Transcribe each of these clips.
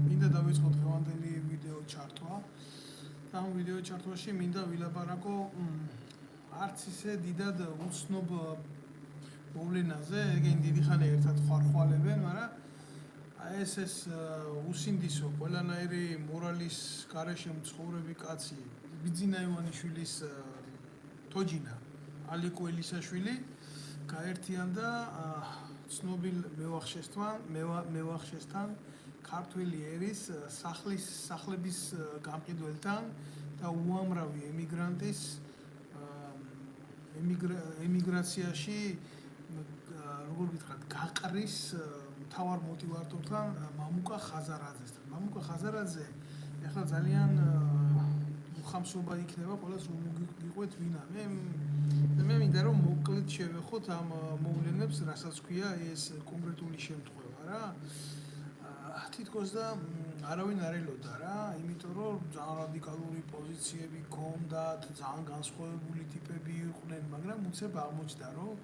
მინდა დავიწყოთ დღევანდელი ვიდეო ჩართვა. და ამ ვიდეო ჩართვაში მინდა ვილაპარაკო არც ისე დიდად უცნობ მოვლენაზე, ეგენ დიდი ხანი ერთად ხარხვალებენ, მაგრამ ეს უსინდისო ყველანაირი მორალის გარეშე მცხოვრები კაცი, ბიძინა ივანიშვილის თოჯინა, ალიკო ელისაშვილი გაერთიანდა ცნობილ მევახშესთან ქართველი ერის სახლების გამყიდველთან და უამრავი ემიგრანტის ემიგრაციაში როგორ გითხრათ გაყრის მთავარ მოტივატორთან მამუკა ხაზარაძესთან. მამუკა ხაზარაძე ეხლა ძალიან ხამსობა იქნება ყველას რომ გიყვეთ ვინა. მე მინდა რომ მოკლედ შევეხოთ ამ მოვლენებს, რასაც ქვია ეს კონკრეტული შემთხვევა რა. თითქოს და არავინ არ ელოდა რა, იმიტომ რომ ძალიან რადიკალური პოზიციები ჰქონდათ, ძალიან განსხვავებული ტიპები იყვნენ, მაგრამ უცებ აღმოჩნდა რომ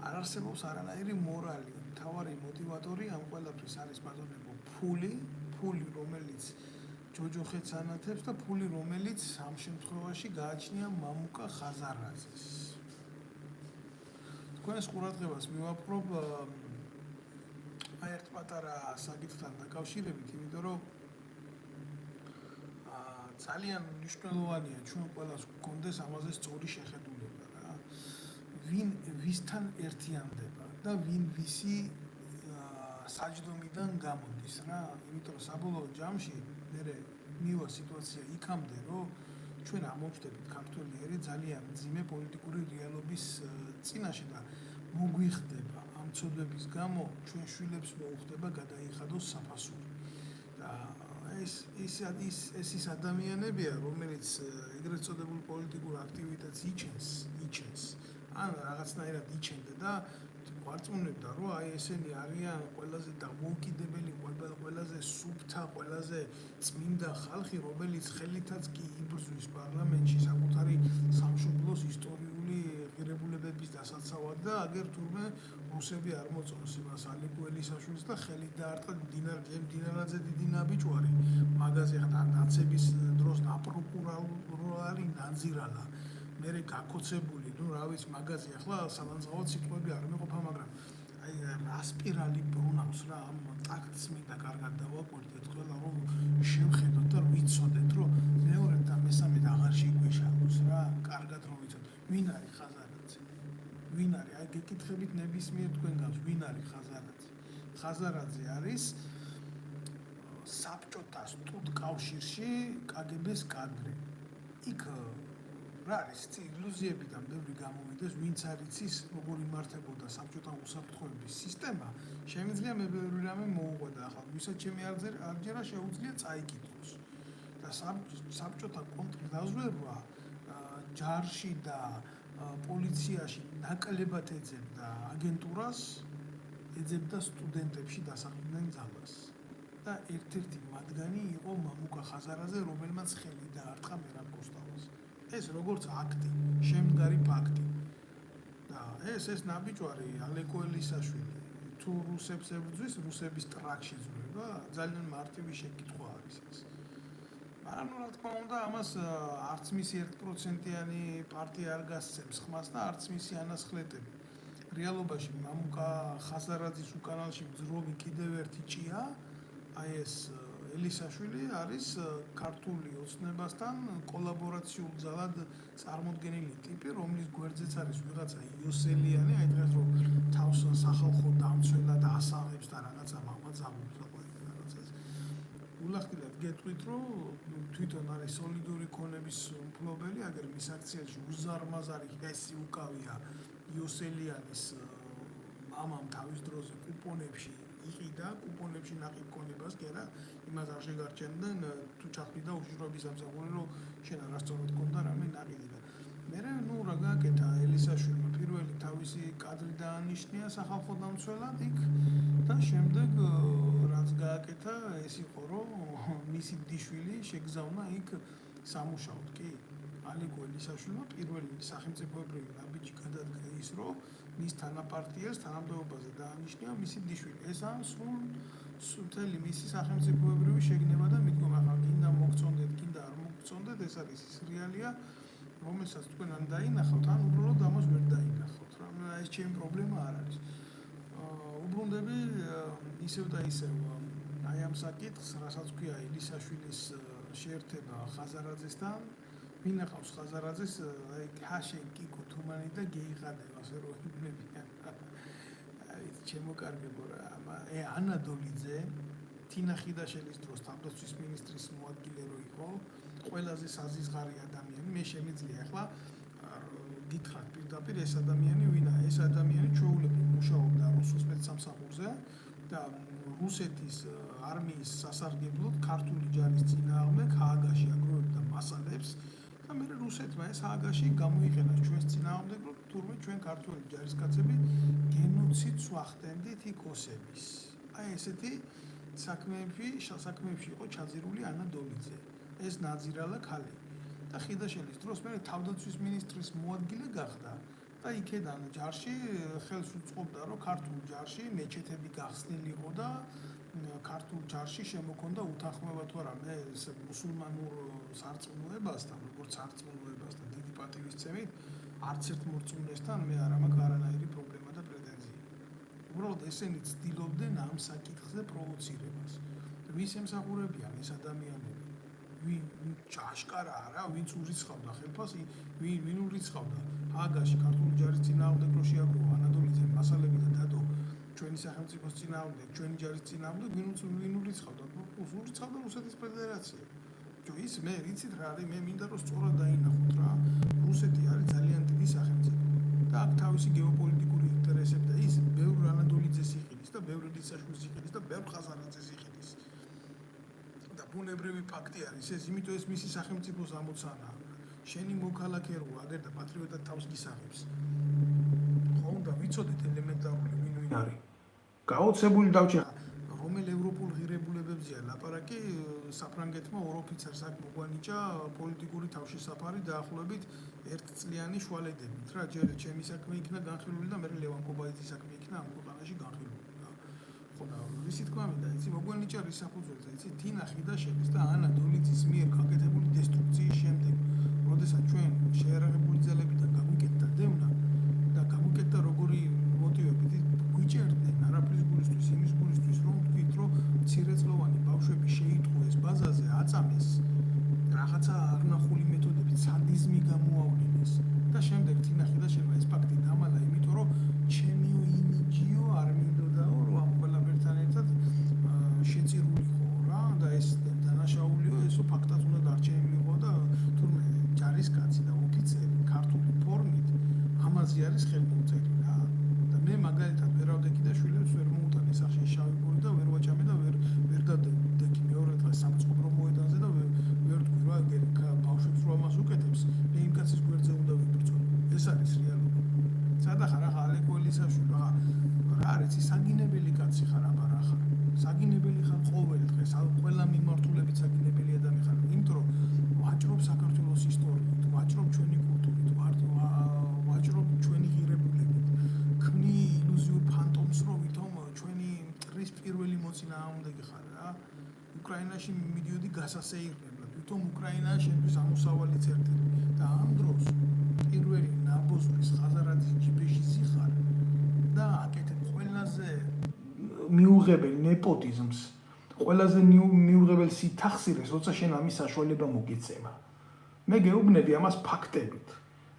არ არსებობს არანაირი მორალი. მთავარი მოტივატორი ამ ყველაფრის არის ბატონებო ფული, რომელიც ჯოჯოხეთს ანათებს და ფული, რომელიც ამ შემთხვევაში გააჩნია მამუკა ხაზარაძეს. თქვენს ყურადღებას მივაპყრობ ერთ პატარა საკითხთან დაკავშირებით, იმიტომ რომ ძალიან მნიშვნელოვანია ჩვენ ყველას გვქონდეს ამაზე სწორი შეხედულება რა. ვინ ვისთან ერთიანდება და ვინ ვისი საჯდომიდან გამოდის რა. იმიტომ რომ საბოლოო ჯამში მე მივა სიტუაცია იქამდე, რომ ჩვენ ამოვხდებით ქართველი ერი ძალიან მძიმე პოლიტიკური რეალობის წინაშე და მოგვიხდება ამ ცოდვების გამო ჩვენ შვილებს მოუხდება გადაიხადოს საფასური. და ეს ის ადამიანებია, რომელიც ეგრეთ წოდებულ პოლიტიკურ აქტივიტეტს იჩენს, ან რაღაცნაირად იჩენდა და გვარწმუნებდა, რომ აი ესენი არიან ყველაზე დამოუკიდებელი, ყველაზე სუფთა, ყველაზე წმინდა ხალხი, რომელიც ხელითაც კი იბრძვის პარლამენტში საკუთარი სამშობლოს ისტორიული ღირებულებების დასაცავად და აგერ თურმე რუსები არ მოწონს იმას ალიკო ელისაშვილს და ხელით დაარტყა მდინარაძე დიდი ნაბიჯვარი მაგაზე ხა ნაცების დროს დაპროკურორი ნაძირალა მე გაკოცებული, ნუ რა ვიცი მაგაზე ახლა სალანძღავად სიტყვები არ მეყოფა, მაგრამ აი ასპირალი ბრუნავს რა ამ ტაქტს მინდა კარგად დავაკვირდეთ ყველა რომ შევხედოთ და ვიცოდეთ რომ მეორე და მესამე აღარ შეგვეშალოს რა, კარგად რომ ვიცოდეთ ვინ არის ხაზარაძე. ვინ არის? აი გეკითხებით ნებისმიერ თქვენ გავს ვინ არის ხაზარაძე. ხაზარაძე არის საბჭოთა სტუდკავშირში კგბ-ს კადრი. იქ რა არის ილუზიებიდან ბევრი გამოვიდეს, ვინც არ იცის როგორ იმართებოდა საბჭოთა უსაფრთხოების სისტემა, შემიძლია მე ბევრი რამე მოუღო და ახლა ვისაც ჩემი არჯერა შეუძლია წაიკითხოს. და საბჭოთა კონტრდაზვერვა ჯარში და პოლიციაში ნაკლებად ეძებდა აგენტურას, ეძებდა სტუდენტებში დასაყრდენ ძალას. და ერთ-ერთი მათგანი იყო მამუკა ხაზარაძე, რომელმაც ხელი დაარტყა მერაბ კოსტავას. ეს როგორც აქტი, შემდგარი ფაქტი. და ეს ნაბიჯვარი ალეკო ელისაშვილი თუ რუსებს ებრძვის, რუსების ტრაქში ზრდება, ძალიან მარტივი შეკითხვა არის ეს. მაგრამ რა თქმა უნდა, ამას არც მისი 1%-იანი პარტია არ გასცემს ხმას და არც მისი ანასხლეტები. რეალობაში მამუკა ხაზარაძის უკანალში მძროგი კიდევ ერთი ჭია, აი ეს ელისაშვილი არის ქართული ოცნებასთან კოლაბორაციულ ძალად წარმოდგენილი ტიპი, რომლის გვერდზეც არის ვიღაცა იოსელიანი, აი დღეს რომ თავს სახალხო დამცველად ასაღებს და რაღაცა მამაძამობს რაღაცას. ულახდილად გეტყვით, რომ თვითონ არის სოლიდური ქონების მფლობელი, აგერ მის აქციაში უზარმაზარი ჰესი უკავია იოსელიანის მამამ თავის დროზე კუპონებში იყიდა, კუპონებში ნაყიდ ქონებას კი არა, იმას არ შეგარჩენდნენ თუ ჩახვიდა უშიშროების ამსახველი, რომ შენ არასწორად ქონდა რამე ნაყიდი და მე ნუ რა გააკეთა ელისაშვილმა პირველი თავისი კადრი დაანიშნია სახალხო დამცველად იქ და შემდეგ რაც გააკეთა ეს იყო რომ მისი დიშვილი შეგზავნა იქ სამუშაოდ კი ალიკო ელისაშვილმა პირველი სახელმწიფოებრივი ნაბიჯი გადადგა ის რომ მის თანაპარტიას თანამდებობაზე დაანიშნია მისი დიშვილი. ეს სულ სულთელი მისი სახელმწიფოებრივი შეგნება და მიდგომა ახლა გინდა მოგწონდეთ, გინდა არ მოგწონდეთ, ეს არის ის რეალია, რომელსაც თქვენ ან დაინახავთ, ან უბრალოდ ამას ვერ დაინახავთ. რა ეს ჩემი პრობლემა არ არის. უბრუნდები ისევ და ისევ აი ამ საკითხს, რასაც ქვია ილისაშვილის შეერთება ხაზარაძესთან, მინახავს ხაზარაძეს აი ქაშენ კიკო თუმანი და გეიღადება ასე რომ იმებიან. ჩემოკარგებო რა ანა დოლიძე თინა ხიდაშელის დროს თავდაცვის მინისტრის მოადგილე რო იყო ყველაზე საზიზღარი ადამიანი მე შემიძლია ახლა გითხრათ პირდაპირ ეს ადამიანი ვინაა ეს ადამიანი ჩვეულებრივ მუშაობდა რუსეთის მეცამსახურზე და რუსეთის არმიის სასარგებლოდ ქართული ჯარის წინააღმდეგ ჰააგაში აგროვებდა მასალებს და მე რუსეთმა ეს ჰააგაში გამოიყენა ჩვენს წინააღმდეგ რომ თურმე ჩვენ ქართული ჯარისკაცები გენოციდს ვახდენდით იქ ოსების. აი ესეთი საქმეებში იყო ჩაძირული ანა დოლიძე. ეს ნაძირალა ქალი. და ხიდაშელის დროს მე თავდაცვის მინისტრის მოადგილე გახდა და იქედან ჯარში ხელს უწყობდა რომ ქართულ ჯარში მეჩეთები გახსნილიყო და ქართულ ჯარში შემოქონდა უთანხმოება თუ არა მე მუსულმანურ სარწმუნოებასთან, როგორც სარწმუნოებასთან დიდი პატივისცემით არც ერთ მორწმუნესთან მე არ მაქვს არანაირი პრობლემა და პრეტენზია. უბრალოდ ესენი ცდილობდნენ ამ საკითხზე პროვოცირებას. ვის ემსახურებიან ეს ადამიანები? ვინ აშკარა არა, ვინც ურიცხავდა ხელფას, ვინ ურიცხავდა ჰააგაში ქართული ჯარის წინააღმდეგ რო შეაგროვა ანა დოლიძემ მასალები და დადო ჩვენი სახელმწიფოს წინააღმდეგ, ჩვენი ჯარის წინააღმდეგ, ვინ ურიცხავდა? ურიცხავდა რუსეთის ფედერაცია. ის მე ვიცით რა არის, მე მინდა რომ სწორად დაინახოთ რა. რუსეთი არის ძალიან დიდი სახელმწიფო და აქ თავისი გეოპოლიტიკური ინტერესები და ის ბევრ ანა დოლიძეს იყიდის და ბევრ ილისაშვილს იყიდის და ბევრ ხაზარაძეს იყიდის. და ბუნებრივი ფაქტი არის ეს, იმიტომ ეს მისი სახელმწიფოს ამოცანაა. შენი მოქალაქე რო აგერ და პატრიოტად თავს გისაღებს. ხო უნდა ვიცოდეთ ელემენტარული ვინ არის. გაოცებული დავჭერ რომელ ევროპულ ღირებულებებზეა ლაპარაკი საფრანგეთმა ორ ოფიცერს აქ მოგვანიჭა პოლიტიკური თავშესაფარი დაახლოებით 1 წლიანი შუალედებით რა ჯერ ჩემი საქმე იქნა განხილული და მე ლევან კობაიძის საქმე იქნა ამ ქვეყანაში განხილული რა ხო და ისი თქვა მინდა იცი მოგვანიჭა რის საფუძველზე იცი თინა ხიდაშელის და ანა დოლიძის მიერ გაკეთებული დესტრუქციის შემდეგ როდესაც ჩვენ შეერაღებული ძალებიდან გაგვიკეთდა დევნა და გაგვიკეთდა როგორი მოტივებით გვიჭერდნენ არაფრის გულისთვის იმის გულისთვის რომ თქვით რომ მცირეწლოვანი ბავშვები შეიტყვეს ბაზაზე აწამეს რაღაცა არნახული მეთოდებით სადიზმი გამოავლინეს და შემდეგ თინა ხიდაშელმა ეს ფაქტი დამალა იმიტომ რომ ჩემიო იმიჯიო არ მინდოდაო რომ ამ ყველაფერთან ერთად შეწირულიყო რა და ეს დანაშაულიო ესო ფაქტად უნდა დარჩენილიყო და თურმე ჯარისკაცი და ოფიცერი ქართული ფორმით ამაზე არის ხელმომწერი რა და მე მაგალითად ვერავდექი და შვილებს ვერ მოუტანე სახში შავი პური და ვერ ვაჭამე და ვერ დადექი მეორე დღეს სამწყობრო მოედანზე და ვერ თქვი რა ბავშვებს რო ამას უკეთებს მე იმ კაცის გვერდზე უნდა ვიბრძოლო ეს არის რეალობა სადა ხარ ახლა ალეკო ელისაშვილი რა არის ის საგინებელი კაცი ხარ აბა რა ხარ საგინებელი ხარ ყოველ დღეს ყველა მიმართულებით საგინებელი ადამიანი ხარ იმიტომ რომ ვაჭრობ საქართველოს ისტორიით ვაჭრობ ჩვენი კულტურით ვაჭრობ ჩვენი ღირებულებით ქმნი ილუზიურ ფანტომს რომ ვითომ ჩვენი მტრის პირველი მოწინააღმდეგე ხარ რა უკრაინაში მიდიოდი გასასეირნებლად ვითომ უკრაინა შენთვის ამოსავალი წერტილი და ამ დროს პირველი ნაბოზურის ხაზარაძის ჯიბეშიზი ხარ და აკეთებ ყველაზე მიუღებელ ნეპოტიზმს ყველაზე მიუღებელ სითახსირეს როცა შენ ამის საშუალება მოგეცემა მე გეუბნები ამას ფაქტებით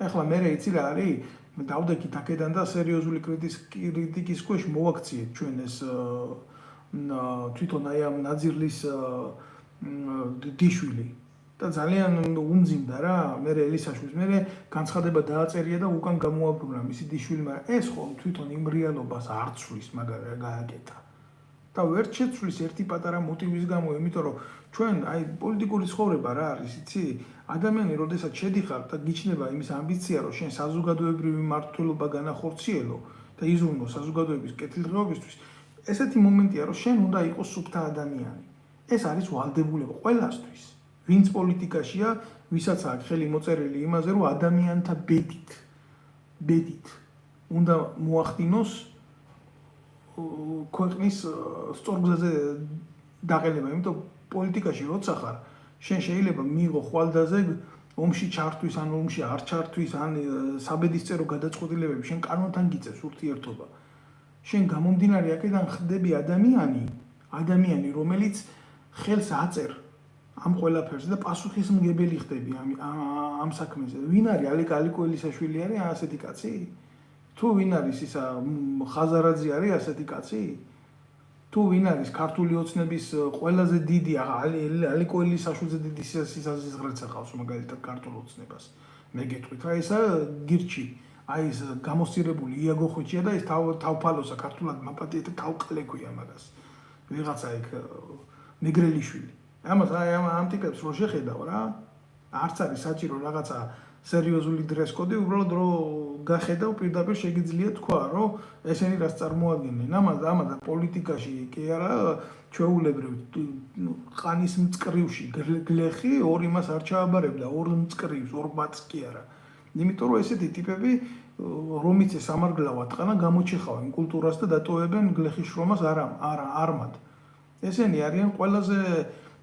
ეხლა მე იცი რა არის დავდექით აქედან და სერიოზული კრიტიკის ქვეშ მოვაქციეთ ჩვენ ეს თვითონ აი ამ ნაძირლის დიშვილი და ძალიან უმძიმდა რა მე ელისაშვილს მე განცხადება დააწერია და უკან გამოაბრუნა მისი დიშვილი მაგრამ ეს ხომ თვითონ იმ რეალობას არ ცვლის მაგარი გააკეთა და ვერ შეცვლის ერთი პატარა მოტივის გამო იმიტომ რომ ჩვენ აი პოლიტიკური ცხოვრება რა არის იცი ადამიანი როდესაც შედიხარ და გიჩნდება იმის ამბიცია რომ შენ საზოგადოებრივი მმართველობა განახორციელო და იზრუნო საზოგადოების კეთილდღეობისთვის ესეთი მომენტია რომ შენ უნდა იყოს სუფთა ადამიანი ეს არის ვალდებულება ყველასთვის ვინც პოლიტიკაშია ვისაც აქვს ხელი მოწერილი იმაზე რომ ადამიანთა ბედით უნდა მოახდინოს ქვეყნის სწორ გზაზე დაყენება, იმიტომ პოლიტიკაში როცა ხარ, შენ შეიძლება მიიღო ხვალდაზე ომში ჩართვის, ან ომში არ ჩართვის, ან საბედისწერო გადაწყვეტილებები შენ კანონთან გიწევს ურთიერთობა. შენ გამომდინარე აქედან ხდები ადამიანი, რომელიც ხელს აწერ ამ ყველაფერს და პასუხისმგებელი ხდები ამ საქმეზე. ვინ არის ალეკა ალიკოელიშვილი არის ასეთი კაცი? თუ ვინ არის ისა ხაზარაძე არის ასეთი კაცი? თუ ვინ არის ქართული ოცნების ყველაზე დიდი ალიკოელისაშვილზე დიდი სიზღრეც ახავს მაგალითად ქართულ ოცნებას. მე გეტყვით რა ისა გირჩი აი ეს გამოსწირებული იაგო ხვიჩია და ეს თავფალოსა ქართულად მაპატიეთ თავყლე ქვია მაგას. ვიღაცა იქ მეგრელიშვილი. ამას აი ამ ტიპებს რო შეხედავ რა, არც არის საჭირო რაღაცა სერიოზული დრესკოდი, უბრალოდ რო გახედავ პირდაპირ შეგიძლია თქვა, რომ ესენი რას წარმოადგენენ. ამადა პოლიტიკაში კი არა ჩვეულებრივ ყანის მწკრივში გლეხი ორ იმას არ ჩააბარებდა, ორ მწკრივს, ორ ბატს კი არა. იმიტომ რომ ესეთი ტიპები რომიც ეს ამარგლავად ყანა გამოჩეხავენ კულტურას და დატოვებენ გლეხის შრომას არმად. ესენი არიან ყველაზე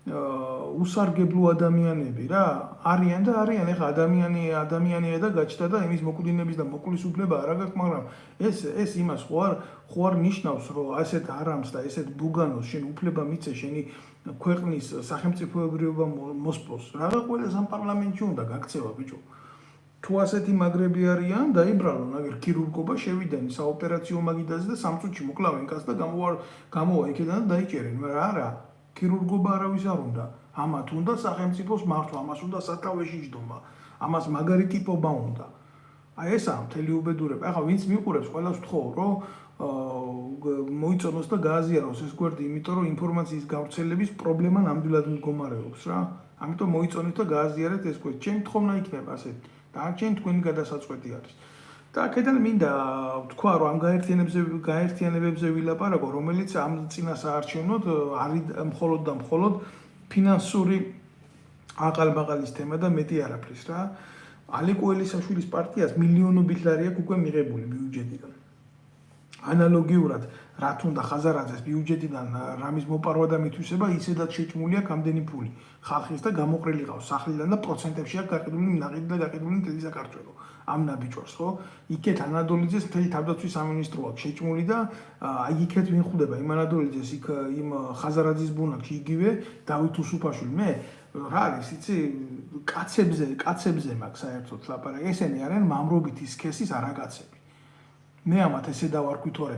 უსარგებლო ადამიანები რა, არიან ეხა ადამიანია და გაჩნდა და იმის მოკვდინების და მოკვლის უფლება არ აქვს, მაგრამ ეს იმას ხო არ ნიშნავს, რომ ასეთ არამს და ესეთ ბუგანოს შენ უფლება მიცე შენი ქვეყნის სახელმწიფოებრიობა მოსპოს. რაღა ყველა სამ პარლამენტში უნდა გაქცევა ბიჭო. თუ ასეთი მაგრები არიან, დაიბრალონ, აგერ ქირურგობა შევიდნენ საოპერაციო მაგიდაზე და 3 წუთში მოკლავენ კაცს და გამოვა იქიდან და დაიჭერენ, მაგრამ არა ქირურგობა არავის არ უნდა. ამათ უნდა სახელმწიფოს მართვა, ამას უნდა სათავეში ჯდომა, ამას მაგარი ტიპობა უნდა. აი ესაა მთელი უბედურება. ახლა ვინც მიყურებს, ყველას ვთხოვ, რომ მოიწონოს და გააზიაროს ეს გვერდი, იმიტომ რომ ინფორმაციის გავრცელების პრობლემა ნამდვილად მდგომარეობს რა. ამიტომ მოიწონეთ და გააზიარეთ ეს გვერდი. ჩემი თხოვნა იქნება ასეთ. დანარჩენი თქვენი გადასაწყვეტი არის. და აქედან მინდა ვთქვა, რომ ამ გაერთიანებებზე ვილაპარაკო, რომელიც ამ წინასაარჩევნოდ არის მხოლოდ და მხოლოდ ფინანსური აყალბაყალის თემა და მეტი არაფრის რა. ალეკო ელისაშვილის პარტიას მილიონობით ლარი აქვს უკვე მიღებული ბიუჯეტიდან. ანალოგიურად, რაც უნდა ხაზარაძეს ბიუჯეტიდან რამის მოპარვა და მითვისება, ისედაც შეჭმული აქვს ამდენი ფული ხალხის და გამოყრილი ყავს სახლიდან და პროცენტებში აქვს გაყიდული ნაღიდი და გაყიდული მთელი საქართველო. ამ ნაბიჯვარს ხო? იქეთ ანადოლიძეს მთელი თავდაცვის სამინისტრო აქვს შეჭმული და აი იქეთ ვინ ხვდება იმ ანადოლიძეს იქ იმ ხაზარაძის ბუნაკში იგივე დავით უსუფაშვილი. მე რა არის იცი კაცებზე მაქვს საერთოდ ლაპარაკი. ესენი არიან მამრობითი სქესის არაკაცები. მე ამათ ესე დავარქვი თორე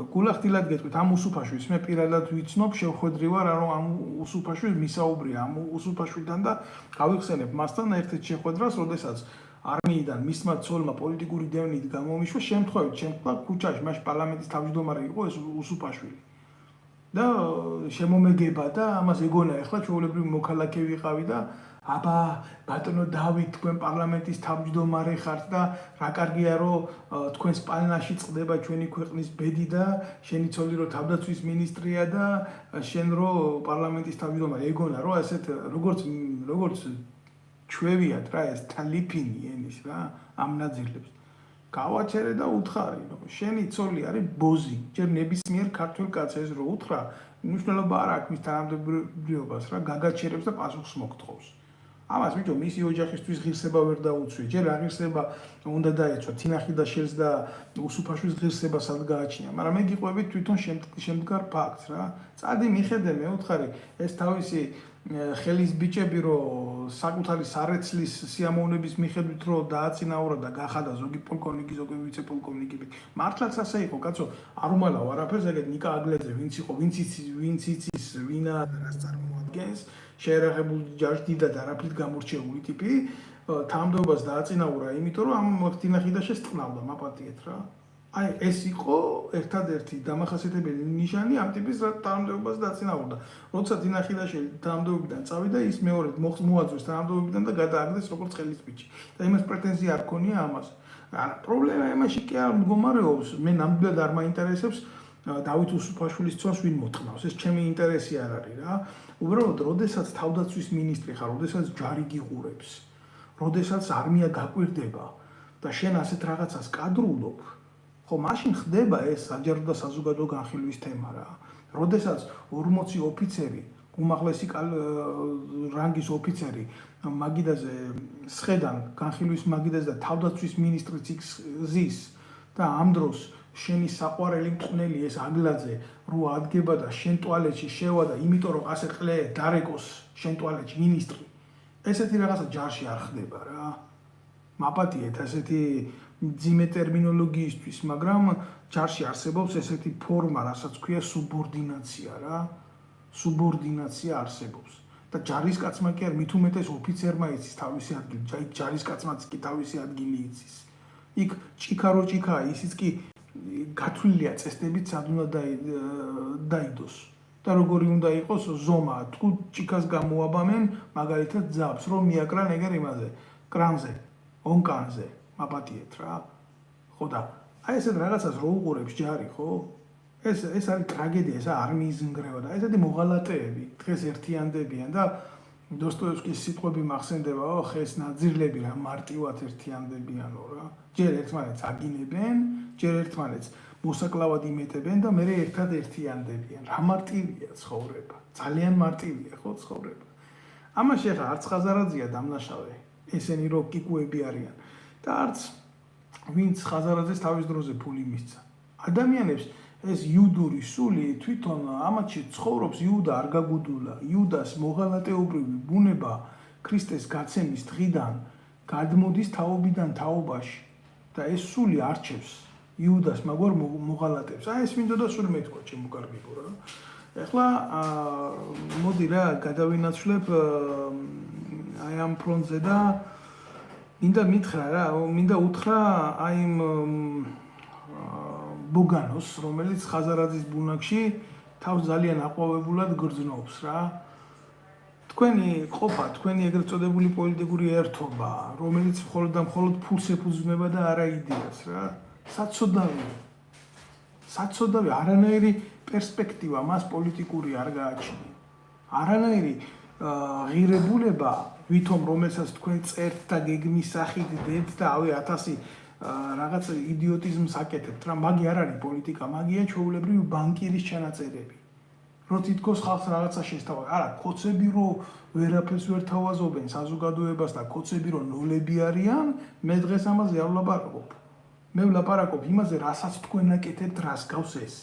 გულახდილად გეტყვით ამ უსუფაშვილს მე პირადად ვიცნობ შევხვედრი ვარ რომ ამ უსუფაშვილს მისაუბრია ამ უსუფაშვილთან და გავიხსენებ მასთან ერთ-ერთ შეხვედრას როდესაც არმიიდან მისმა ცოლმა პოლიტიკური დევნით გამომიშვა შემთხვევით შემთხვევა ქუჩაში მაშინ პარლამენტის თავმჯდომარე იყო ეს უსუფაშვილი და შემომეგება და ამას ეგონა ახლა ჩვეულებრივი მოქალაქე ვიყავი და აბა ბატონო დავით თქვენ პარლამენტის თავმჯდომარე ხართ და რა კარგია რომ თქვენ სპალნაში წყდება ჩვენი ქვეყნის ბედი და შენი ცოლი რომ თავდაცვის მინისტრია და შენ რომ პარლამენტის თავმჯდომარე ეგონა რომ ასეთ როგორც ჩვევიათ რა ეს თალიფინი ენის რა ამ ნაძილებს გავაჩერე და უთხარი რომ შენი ცოლი არის ბოზი ჯერ ნებისმიერ ქართველ კაცს ეს რო უთხრა მნიშვნელობა არ აქვს მის თანამდებობრიობას რა გაგაჩერებს და პასუხს მოგთხოვს ამას ბიჭო მისი ოჯახისთვის ღირსება ვერ დაუცვი ჯერ აღირსება უნდა დაეცვა თინახიდაშვილს და უსუფაშვილის ღირსება სად გააჩნია მაგრამ მე გიყვები თვითონ შემდგარ ფაქტს რა წადი მიხედე მე უთხარი ეს თავისი ხელის ბიჭები რომ საკუთარი სარეცლის სიამოვნების მიხედვით რომ დააწინაურა და გახადა ზოგი პოლკოვნიკი ზოგი ვიცე-პოლკოვნიკი მართლაც ასე იყო კაცო არ უმალავ არაფერს ეგეთ ნიკა აგლეძე ვინც იყო ვინც იცის ვინა რას წარმოადგენს შეერაღებული ჯარში და არაფრით გამორჩეული ტიპი თანამდებობას დააწინაურა იმიტომ რომ ამ თინახიდაშეს წყნავდა მაპატიეთ რა აი ეს იყო ერთადერთი დამახასიათებელი ნიშანი ამ ტიპის თანამდებობას დააწინაურდა როცა თინახიდაშვილი თანამდებობიდან წავიდა ის მეორედ მოაძვეს თანამდებობიდან და გადააგდეს როგორც ხელის ბიჭი და იმას პრეტენზია არ ქონია ამას არა პრობლემა იმაში კი არ მდგომარეობს მე ნამდვილად არ მაინტერესებს დავით უსუფაშვილის ცოლს ვინ მოწყნავს ეს ჩემი ინტერესი არ არის რა უბრალოდ როდესაც თავდაცვის მინისტრი ხარ როდესაც ჯარი გიყურებს როდესაც არმია გაკვირდება და შენ ასეთ რაღაცას კადრულობ ხო, მაშინ ხდება ეს საჯარო და საზოგადო განხილვის თემა რა. როდესაც 40 ოფიცერი, უმაღლესი რანგის ოფიცერი მაგიდაზე სხედან განხილვის მაგიდაზე და თავდაცვის მინისტრიც ზის და ამ დროს შენი საყვარელი მწვნელი ეს აგლაძე რო ადგება და შენ ტუალეტში შევა და იმიტომ რომ ასე ყლე დარეკოს შენ ტუალეტში მინისტრი. ესეთი რაღაცა ჯარში არ ხდება რა. მაპატიეთ ასეთი ძიმე ტერმინოლოგიისთვის, მაგრამ ჯარში არსებობს ესეთი ფორმა, რასაც ქვია სუბორდინაცია რა. სუბორდინაცია არსებობს. და ჯარისკაცმა კი არ მით უმეტეს ოფიცერმა იცის თავისი ადგილი, ჯარისკაცმაც კი თავისი ადგილი იცის. იქ ჭიქა ისიც კი გათვლილია წესდებით სად უნდა დაიდოს. და როგორი უნდა იყოს ზომა, თუ ჭიქას გამოაბამენ, მაგალითად ძაბს, რომ მიაკრან ეგერ იმაზე, კრანზე, ონკანზე, მაპატიეთ რა. ხო და აი ესეთ რაღაცას რო უყურებს ჯარი, ხო? ეს არის ტრაგედია, ეს არმიის ნგრევა და ესეთი მოღალატეები დღეს ერთიანდებიან და დოსტოევსკის სიტყვები მახსენდებაო, ხეს ნაძირლები რა მარტივად ერთიანდებიანო რა. ჯერ ერთმანეთს აგინებენ, ჯერ ერთმანეთს მოსაკლავად იმეტებენ და მერე ერთად ერთიანდებიან. რა მარტივია ცხოვრება. ძალიან მარტივია ხო ცხოვრება. ამაში ახლა არც ხაზარაძეა დამნაშავე. ესენი რო კიკუები არიან და არც ვინც ხაზარაძეს თავის დროზე ფული მისცა. ადამიანებს ეს იუდური სული თვითონ ამათში ცხოვრობს, იუდა არ გაგუდულა. იუდას მოღალატეობრივი ბუნება ქრისტეს გაცემის დღიდან გადმოდის თაობიდან თაობაში და ეს სული არჩევს იუდას მაგვარ მოღალატებს. აი ეს მინდოდა სულ მეთქვა ჩემო კარგებო რა. ეხლა მოდი რა გადავინაცვლებ აი ამ ფრონტზე და მინდა მითხრა რა, მინდა უთხრა აი ბოგანოს, რომელიც ხაზარაძის ბუნაგში თავს ძალიან აყვავებულად გრძნობს რა. თქვენი ყოფა, თქვენი ეგრეთ წოდებული პოლიტიკური ერთობა, რომელიც მხოლოდ და მხოლოდ ფულს ეფუძნება და არა იდეას რა. საცოდავი, არანაირი პერსპექტივა მას პოლიტიკური არ გააჩნია. არანაირი ღირებულება, ვითომ რომელსაც თქვენ წერთ და გეგმის სახით დებთ და ავი 1000 რაღაც იდიოტიზმს აკეთებთ რა, მაგი არ არის პოლიტიკა, მაგია ჩვეულებრივი ბანკირის ჩანაწერები. რო თითქოს ხალხს რაღაცა შესთავაზებენ. არა, კოცები რო ვერაფერს ვერ თავაზობენ საზოგადოებას და კოცები რო ნოლები არიან, მე დღეს ამაზე არ ვლაპარაკობ. მე ვლაპარაკობ იმაზე, რასაც თქვენ აკეთებთ, რას გავს ეს.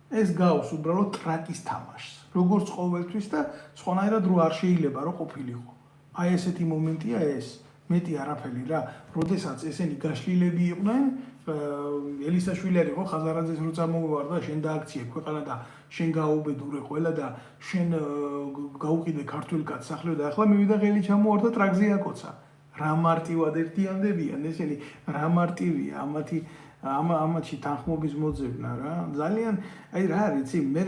ეს გავს უბრალოდ ტრაკის თამაშს. როგორც ყოველთვის და სხვანაირად რო არ შეიძლება რო ყოფილიყო. აი ესეთი მომენტია ეს. მეტი არაფერი რა, როდესაც ესენი გაშლილები იყვნენ, ელისაშვილი არის ხო ხაზარაძეს რო წამოვარდა, შენ დააქციე ქვეყანა და შენ გააუბედურე ყველა და შენ გაუყიდე ქართული კაცს სახლი და ახლა მივიდა ღელი ჩამოვარდა ტრაქზე აკოცა. რა მარტივად ერთიანდებიან ესენი, რა მარტივია ამათში თანხმობის მოძებნა რა. ძალიან აი რა არის, იცი, მე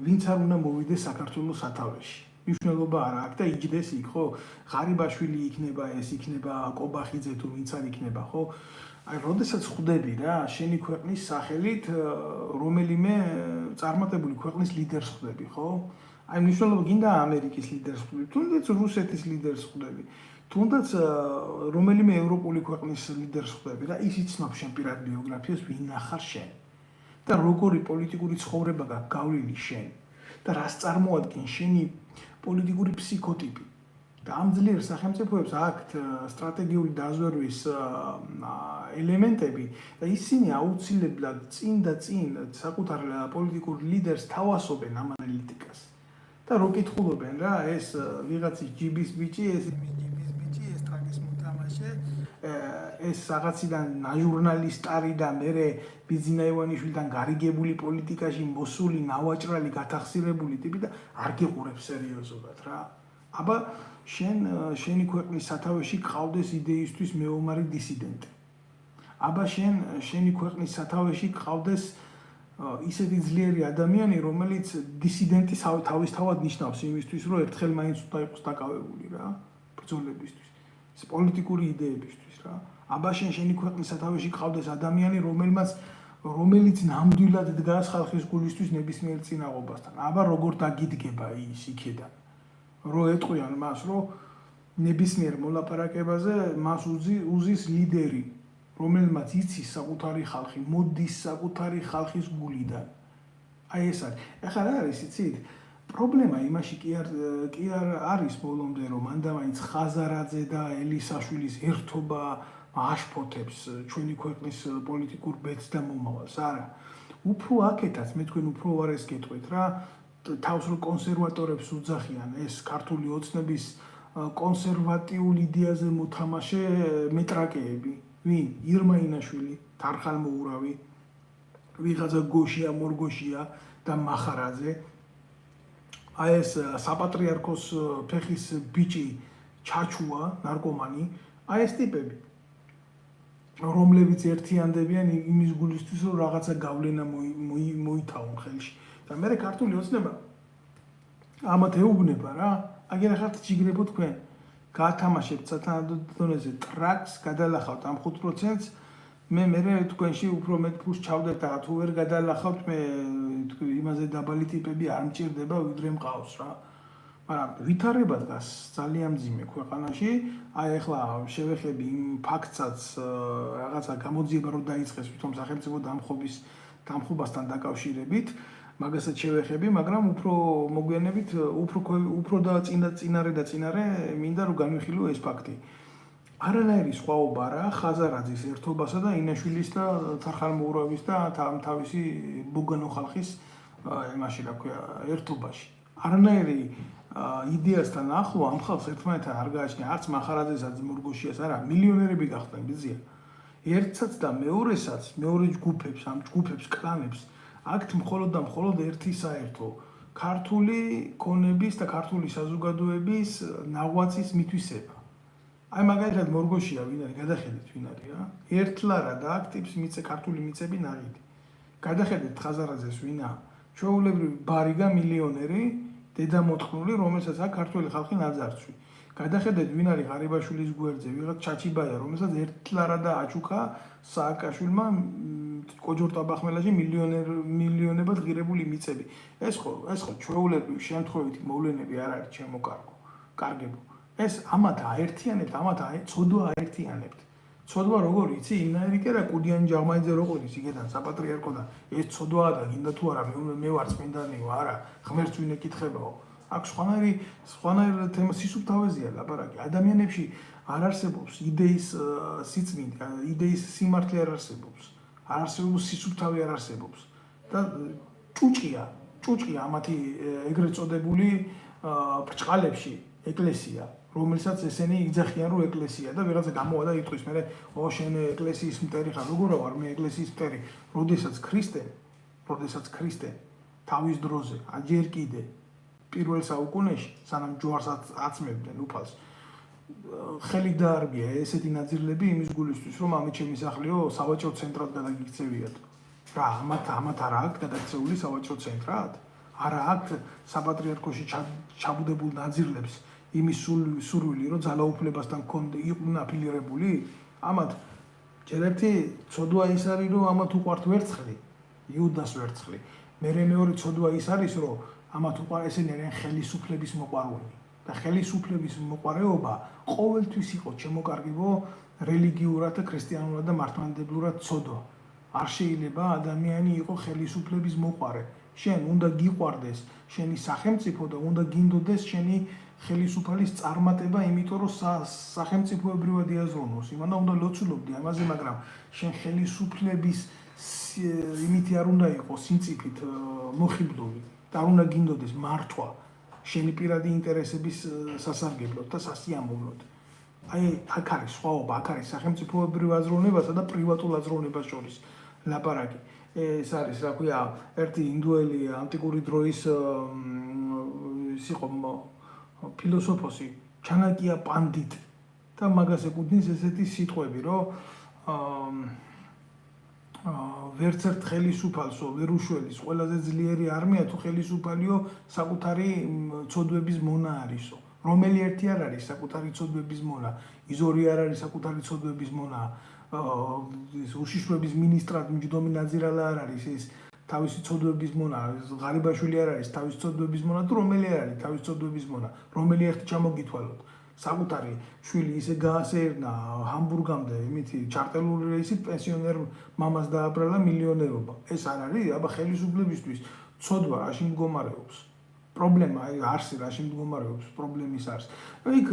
ვინც არ უნდა მოვიდეს საქართველოს სათავეში. მნიშვნელობა არ აქვს და იჯდეს იქ ხო? ღარიბაშვილი იქნება, ეს იქნება კობახიძე თუ ვინც არ იქნება ხო? აი, როდესაც ხვდები რა, შენი ქვეყნის სახელით რომელიმე წარმატებული ქვეყნის ლიდერს ხვდები ხო? აი, მნიშვნელობა გინდა ამერიკის ლიდერს ხვდები, თუნდაც რუსეთის ლიდერს ხვდები, თუნდაც რომელიმე ევროპული ქვეყნის ლიდერს ხვდები და ის იცნობს შენ პირად ბიოგრაფიას, ვინ ახარ შენ და როგორი პოლიტიკური ცხოვრება გაქვს გავლილი შენ და რას წარმოადგენს შენი პოლიტიკური ფსიქოტიპი და ამ ძლიერ სახელმწიფოებს აქვთ სტრატეგიული დაზვერვის ელემენტები და ისინი აუცილებლად წინ და წინ საკუთარ პოლიტიკურ ლიდერს თავასობენ ამ ანალიტიკას და რო კითხულობენ რა ეს ვიღაცის ჯიბის ბიჭი ეს ტრაგის მოთამაშე ეს რაღაციდან ჟურნალისტარი და მერე ბიძინა ივანიშვილთან გარიგებული პოლიტიკაში მოსული ნავაჭრალი გათახსირებული ტიპი და არ გიყურებს სერიოზულად რა. აბა შენი ქვეყნის სათავეში ყავდეს იდეისთვის მეომარი დისიდენტი. აბა შენი ქვეყნის სათავეში ყავდეს ისეთი ძლიერი ადამიანი, რომელიც დისიდენტის თავისთავად ნიშნავს იმისთვის, რომ ერთხელ მაინც უნდა იყოს დაკავებული რა, ბრძოლებისთვის, პოლიტიკური იდეებისთვის რა. აბა შენი ქვეყნის სათავეში ყავდეს ადამიანი, რომელიც ნამდვილად დგას ხალხის გულისთვის ნებისმიერ წინაღობასთან. აბა როგორ დაგიდგება ის იქიდან. რო ეტყვიან მას, რომ ნებისმიერ მოლაპარაკებაზე მას უზის ლიდერი. რომელმაც იცის საკუთარი ხალხი, მოდის საკუთარი ხალხის გულიდან. აი ეს არის. ეხლა რა არის, იცით? პრობლემა იმაში კი არ არის ბოლომდე, რომ მანდამაინც ხაზარაძე და ელისაშვილის ერთობა აშფოთებს ჩვენი ქვეყნის პოლიტიკურ ბედს და მომავალს. არა. უფრო აქეთაც მე თქვენ უფრო არ ეს გეტყვით რა, თავს რო კონსერვატორებს უძახიან ეს ქართული ოცნების კონსერვატიულ იდეაზე მოთამაშე მეტრაკეები. ვინ? ირმა ინაშვილი, თარხალმოურავი, ვიღაცა გოშია, მორგოშია და მახარაძე. აი ეს საპატრიარქოს ფეხის ბიჭი ჩაჩუა, ნარკომანი, აი ეს ტიპები, რომლებიც ერთიანდებიან იმის გულისთვის, რომ რაღაცა გავლენა მოითავონ ხელში. და მე ქართული ოცნება ამათ ეუბნება რა, აგერ ახლა ჯიგრებო თქვენ გაათამაშებთ სათანადო დონეზე ტრაკს, გადალახავთ ამ 5%-ს, მე თქვენში უფრო მეტ ფულს ჩავდეთ და თუ ვერ გადალახავთ, მე იმაზე დაბალი ტიპები არ მჭირდება, ვიდრე მყავს რა. მაგრამ ვითარება დგას ძალიან მძიმე ქვეყანაში, აი ახლა შევეხები იმ ფაქტსაც რაღაცა გამოძიება რო დაიწყეს თვითონ სახელმწიფო დამხობასთან დაკავშირებით, მაგასაც შევეხები, მაგრამ უფრო მოგვიანებით უფრო და წინარე მინდა რომ განვიხილო ეს ფაქტი. არანაირი სხვაობა არა ხაზარაძის ერთობასა და ინაშვილის და თარხალმოურავის და თავისი ბოგანო ხალხის იმაში რა ქვია ერთობაში. არანაირი იდეასთან ახლო ამ ხალხს ერთმანეთთან არ გააჩნია, არც მახარაძესაც, მორგოშიას არა, მილიონერები გახდნენ ბიზია. ერთსაც და მეორესაც, მეორე ჯგუფებს, ამ ჯგუფებს, კლანებს აქ მხოლოდ და მხოლოდ ერთი საერთო ქართული კონების და ქართული საზოგადოების ნაღვაწის მითვისება. აი მაგალითად მორგოშია ვინ არის, გადახედეთ ვინ არის რა. ერთლარად აქტივს მიწე ქართული მიწები ნაღიდი. გადახედეთ ხაზარაძეს ვინა, ჩვეულებრივი ბარიგა მილიონერი, დედამოთხნული, რომელსაც აქ ქართული ხალხი ნაძარცვი. გადახედეთ ვინ არის ღარიბაშვილის გვერდზე, ვიღაც ჩაჩიბაია, რომელსაც ერთლარად აჩუქა სააკაშვილმა კოჯორტაბახმელაში მილიონებად ღირებული მიწები. ეს ხო ჩვეულებრივი შემთხვევითი მოვლენები არ არის ჩემო კარგებო. ეს ამათ აერთიანებთ, ცოდვა აერთიანებთ. ცოდვა როგორ იცი? იმნაირი კი არა კუდიანი ჯაღმაიძე როგორ იცი იქიდან საპატრიარქოდან. ეს ცოდვაა და გინდა თუ არა მე ვარ წმინდანიო, არა, ღმერთს ვინ ეკითხებაო. აქ სხვანაირი თემა სისუფთავეზეა ლაპარაკი. ადამიანებში არ არსებობს იდეის სიწმინდე, იდეის სიმართლე არ არსებობს. არ არსებობს სისუფთავე არ არსებობს. და ჭუჭყია ამათი ეგრეთ წოდებული ბრჭყალებში ეკლესია, რომელსაც ესენი იძახიან რომ ეკლესია და ვიღაცა გამოვა და იტყვის მე შენ ეკლესიის მტერი ხარ, როგორ ვარ მე ეკლესიის მტერი, როდესაც ქრისტე თავის დროზე, აჯერ კიდე პირველ საუკუნეში, სანამ ჯვარს აცმევდნენ უფალს, ხელი დაარბია ესეთი ნაძირლები იმის გულისთვის, რომ ამით შემისახლიო სავაჭრო ცენტრად გადაგიქცევიათ. რა, ამათ არა აქვს გადაქცეული სავაჭრო ცენტრად? არა აქვს საპატრიარქოში ჩაბუდებულ ნაძირლებს იმის სურვილი, რომ ძალაუფლებასთან იყვნენ აფილირებული? ამათ ჯერ ერთი ცოდვა ის არის, რომ ამათ უყვართ ვერცხლი, იუდას ვერცხლი. მეორე ცოდვა ის არის, რომ ამათ უყვართ ესენი არიან ხელისუფლების მოყვარული. და ხელისუფლების მოყვარეობა ყოველთვის იყო ჩემო კარგებო რელიგიურად და ქრისტიანულად და მართლმადიდებლურად ცოდვა. არ შეიძლება ადამიანი იყოს ხელისუფლების მოყვარე. შენ უნდა გიყვარდეს შენი სახელმწიფო და უნდა გინდოდეს შენი ხელისუფალის წარმატება, იმიტომ რომ სახელმწიფოებრივად იაზრონოს. იმანა უნდა ლოცულობდი ამაზე, მაგრამ შენ ხელისუფლების იმითი არ უნდა იყოს სიმწიფით მოხიბლული და არ უნდა გინდოდეს მართვა შენი პირადი ინტერესების სასარგებლოდ და სასიამოვნოდ. აი აქ არის სხვაობა, აქ არის სახელმწიფოებრივ აზროვნებასა და პრივატულ აზროვნებას შორის ლაპარაკი. ეს არის, რა ქვია, ერთი ინდუელი ანტიკური დროის ის იყო ფილოსოფოსი ჩანაკია პანდიტ და მაგას ეკუთვნის ესეთი სიტყვები, რომ ვერც ერთ ხელისუფალსო ვერ უშველის ყველაზე ძლიერი არმია თუ ხელისუფალიო საკუთარი ცოდვების მონა არისო. რომელი ერთი არ არის საკუთარი ცოდვების მონა, იზორი არ არის საკუთარი ცოდვების მონა, უშიშროების მინისტრად მჯდომი ნაძირალა არ არის ის თავისი ცოდვების მონა, ღარიბაშვილი არ არის თავისი ცოდვების მონა თუ რომელი არ არის თავისი ცოდვების მონა, რომელი ერთი ჩამოგითვალოთ. საკუთარი შვილი ისე გაასეირნა ჰამბურგამდე, იმითი ჩარტელური რეისით პენსიონერ მამას დააბრალა მილიონერობა. ეს არ არის, აბა ხელისუფლებისთვის ცოდვა რაში მდგომარეობს. პრობლემა არსი რაში მდგომარეობს, პრობლემის არის. იქ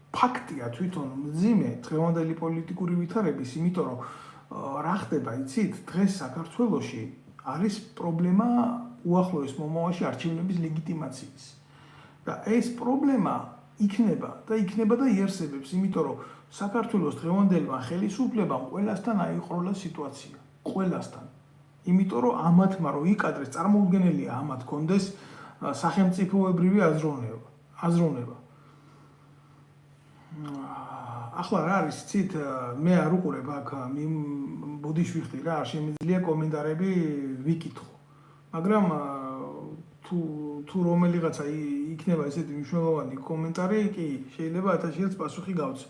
ფაქტია თვითონ მძიმე დღევანდელი პოლიტიკური ვითარების, იმიტომ რომ რა ხდება, იცით, დღეს საქართველოში არის პრობლემა უახლოეს მომავალში არჩევნების ლეგიტიმაციის. და ეს პრობლემა იქნება და იარსებებს, იმიტომ რომ საქართველოს დღევანდელმა ხელისუფლებამ ყველასთან აიყროლა სიტუაცია, ყველასთან. იმიტომ რომ ამათმა რო იკადრეს, წარმოუდგენელია ამათ კონდეს სახელმწიფოებრივი აზროვნება. ახლა რა არის, იცით, მე არ უყურებ აქ ბოდიშვიხტი რა, არ შემიძლია კომენტარები ვიკითხო. მაგრამ თუ რომელიღაცა იქნება ესეთი მნიშვნელოვანი კომენტარი, კი შეიძლება 1000-ს პასუხი გავცე.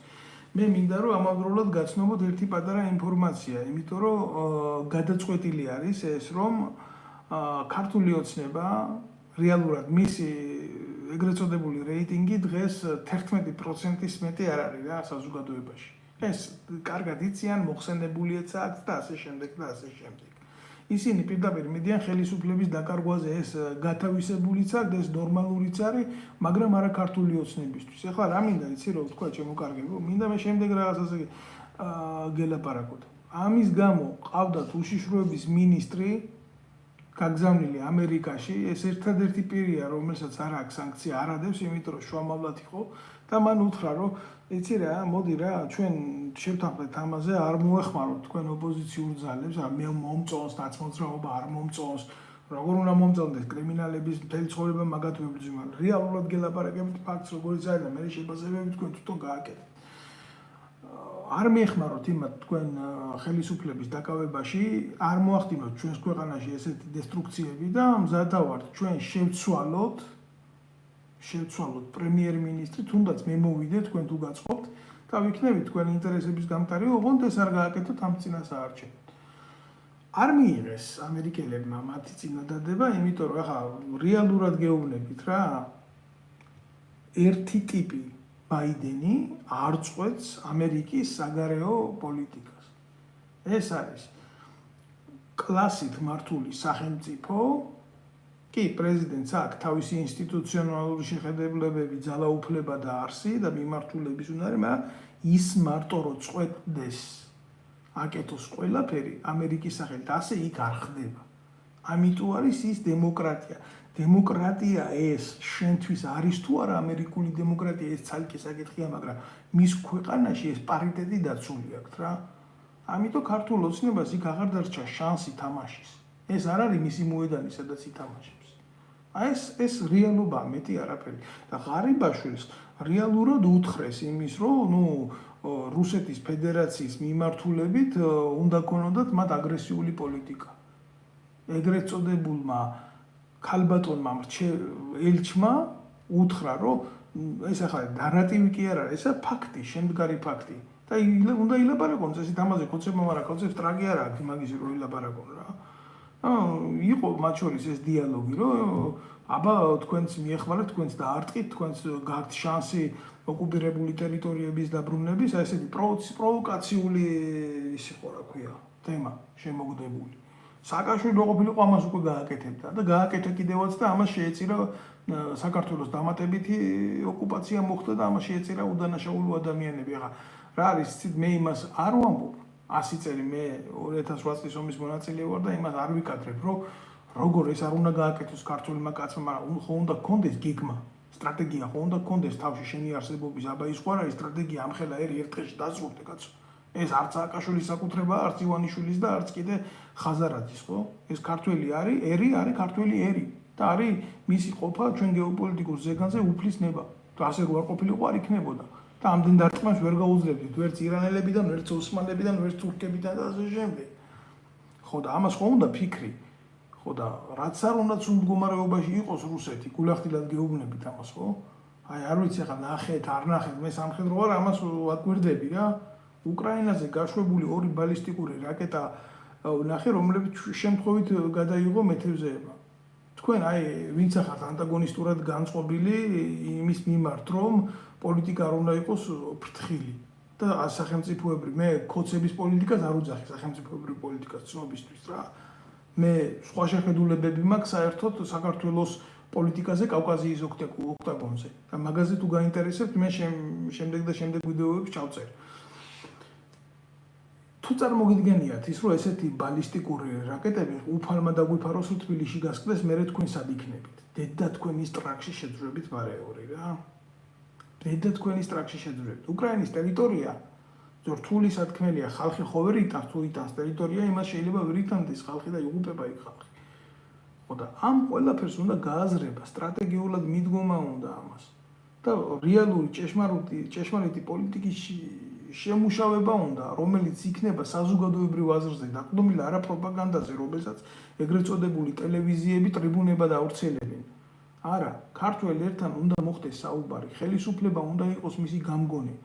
მე მინდა რომ ამავდროულად გაცნობოთ ერთი პატარა ინფორმაცია, იმიტომ რომ გადაწყვეტილი არის ეს, რომ ქართული ოცნება რეალურად მისი ეგრეთ წოდებული რეიტინგი დღეს 11%-ის მეტი არ არის რა საზოგადოებაში. ეს კარგად იციან, მოხსენებულიაც აქვს და ასე შემდეგ და ასე შემდეგ. ისინი პირდაპირ მიდიან ხელისუფლების დაკარგვაზე, ეს გათავისებულიც აქვს, ეს ნორმალურიც არის, მაგრამ არა ქართული ოცნებისთვის. ეხლა რა მინდა იცი რომ თქვა ჩემო კარგებო, მინდა მე შემდეგ რაღაცაზე გელაპარაკოთ. ამის გამო ყავდათ უშიშროების მინისტრი გაგზავნილი ამერიკაში, ეს ერთადერთი პირია, რომელსაც არ აქვს სანქცია არ ადევს, იმიტომ რომ შუამავლად იყო და მან უთხრა, რომ იცი რა, მოდი რა, ჩვენ შევთანხმდეთ ამაზე, არ მოეხმაროთ თქვენ ოპოზიციურ ძალებს, მე მომწონს ნაცმოძრაობა, არ მომწონს, როგორ უნდა მომწონდეს კრიმინალების მთელი ცხოვრება მაგათ ვებრძვიან. რეალურად გელაპარაკებით ფაქტს, როგორიც არის და მე შეფასებები თქვენ თვითონ გააკეთეთ. არ მიეხმაროთ იმათ თქვენ ხელისუფლების დაკავებაში, არ მოახდინოთ ჩვენს ქვეყანაში ესეთი დესტრუქციები და მზადა ვართ ჩვენ შევცვალოთ პრემიერ-მინისტრი, თუნდაც მე მოვიდე თქვენ თუ გაწყობთ და ვიქნებით თქვენი ინტერესების გამტარი, ოღონდ ეს არ გააკეთოთ ამ წინასაარჩევნოდ. არ მიიღეს ამერიკელებმა მათი წინადადება, იმიტომ რომ ახლა რეალურად გეუბნებით რა, ერთი ტიპი ბაიდენი არ წყვეტს ამერიკის საგარეო პოლიტიკას. ეს არის კლასით მართული სახელმწიფო, კი, პრეზიდენტს აქვს თავისი ინსტიტუციონალური შეხედულებები, ძალაუფლება და არსი და მიმართულების უნდა არის, მაგრამ ის მარტო რო წყვეტდეს აკეთოს ყველაფერი ამერიკის სახელით, ასე იქ არ ხდება. ამიტომ არის ის დემოკრატია. დემოკრატია ეს შენთვის არის თუ არა ამერიკული დემოკრატია, ეს ცალკე საკითხია, მაგრამ მის ქვეყანაში ეს პარიტეტი დაცული აქვს რა. ამიტომ ქართულ ოცნებას იქ აღარ დარჩა შანსი თამაშის. ეს არ არის მისი მოედანი, სადაც ითამაშებს. ეს რეალობაა, მეტი არაფერი. და ღარიბაშვილს რეალურად უთხრეს იმის, რომ რუსეთის ფედერაციის მიმართულებით უნდა ქონოდათ მათ აგრესიული პოლიტიკა. ეგრეთ წოდებულმა ქალბატონმა ელჩმა უთხრა, რომ ეს ახლა ნარატივი კი არ არის, ესა ფაქტი, შემდგარი ფაქტი. და უნდა ილაპარაკონ წესით ამაზე, ხოცებმა, მაგრამ ხოცებს ტრაგი არ აქვს მაგისი რომ ილაპარაკონ რა. იყო მათ შორის ეს დიალოგი, რომ აბა თქვენც მიეხმარეთ, თქვენც დაარტყით, თქვენც გაქვთ შანსი ოკუპირებული ტერიტორიების დაბრუნების, აი ესეთი პროვოკაციული ის იყო, რა ქვია, თემა შემოგდებული. სააკაშვილი ყოფილიყო ამას უკვე გააკეთებდა და გააკეთა კიდევაც და ამას შეეწირა საქართველოს დამატებითი ოკუპაცია მოხდა და ამას შეეწირა უდანაშაულო ადამიანები. ახლა რა არის, იცით, მე იმას არ ვამბობ, 100 წელი მე 2008 წლის ომის მონაწილე ვარ და იმას არ ვიკადრებ, რომ როგორ ეს არ უნდა გააკეთოს ქართულმა კაცმა, მაგრამ ხო უნდა გქონდეს გეგმა, სტრატეგია, ხო უნდა გქონდეს თავში შენი არსებობის, აბა ის ხო არ არის სტრატეგია, ამხელა ერთ დღეში დაზრუნდე კაცო. ეს არც სააკაშვილის საკუთრებაა, არც ივანიშვილის და არც კიდე ხაზარაძის, ხო? ეს ქართველი არის, არის ქართველი ერი და არის მისი ყოფა ჩვენ გეოპოლიტიკურ ზეგანზე უფლის ნება. და ასე რო არ ყოფილიყო არ იქნებოდა. და ამდენ დარტყმას ვერ გაუძლებდით, ვერც ირანელებიდან, ვერც ოსმალებიდან, ვერც თურქებიდან და ასე შემდეგ. ხო და ამას ხო უნდა ფიქრი. ხო და რაც არ უნდა სულ მდგომარეობაში იყოს რუსეთი, გულახდილად გეუბნებით ამას, ხო? აი არ ვიცი ახლა ნახეთ, არ ნახეთ, მე სამხედრო ვარ, ამას ვაკვირდები რა. უკრაინაზე გაშვებული 2 ბალისტიკური რაკეტა ნახე, რომლებიც შემთხვევით გადაიღო მეთევზეება. თქვენ აი ვინც ახართ ანტაგონისტურად განწყობილი იმის მიმართ, რომ პოლიტიკა არ უნდა იყოს ფრთხილი და სახელმწიფოებრივი მე კოცების პოლიტიკას არ უძახი სახელმწიფოებრივი პოლიტიკას ცნობისთვის რა. მე სხვა შეხედულებები მაქვს საერთოდ საქართველოს პოლიტიკაზე კავკაზიის ოქტაგონზე და მაგაზე თუ გაინტერესებთ მე შემდეგ ვიდეოებს ჩავწერ. თუ წარმოგიდგენიათ ის რომ ესეთი ბალისტიკური რაკეტები უფალმა დაგვიფაროს რომ თბილისში გასკდეს მე თქვენ სად იქნებით? დედა თქვენის ტრაქში შეძვრებით მარეული რა. დედა თქვენის ტრაქში შეძვრებით. უკრაინის ტერიტორია რთული სათქმელია, ხალხი ხო ვერ იტანს თუ იტანს ტერიტორია, იმას შეიძლება ვერ იტანდეს ხალხი და იღუპება იქ ხალხი. ხო და ამ ყველაფერს უნდა გააზრება, სტრატეგიულად მიდგომა უნდა ამას. და რეალური ჭეშმარიტი პოლიტიკის შემუშავება უნდა, რომელიც იქნება საზოგადოებრივ აზრზე დაყრდნობილი, არა პროპაგანდაზე, რომელსაც ეგრეთ წოდებული ტელევიზიები ტრიბუნებად ავრცელებენ. არა, ქართველ ერთან უნდა მოხდეს საუბარი, ხელისუფლება უნდა იყოს მისი გამგონი.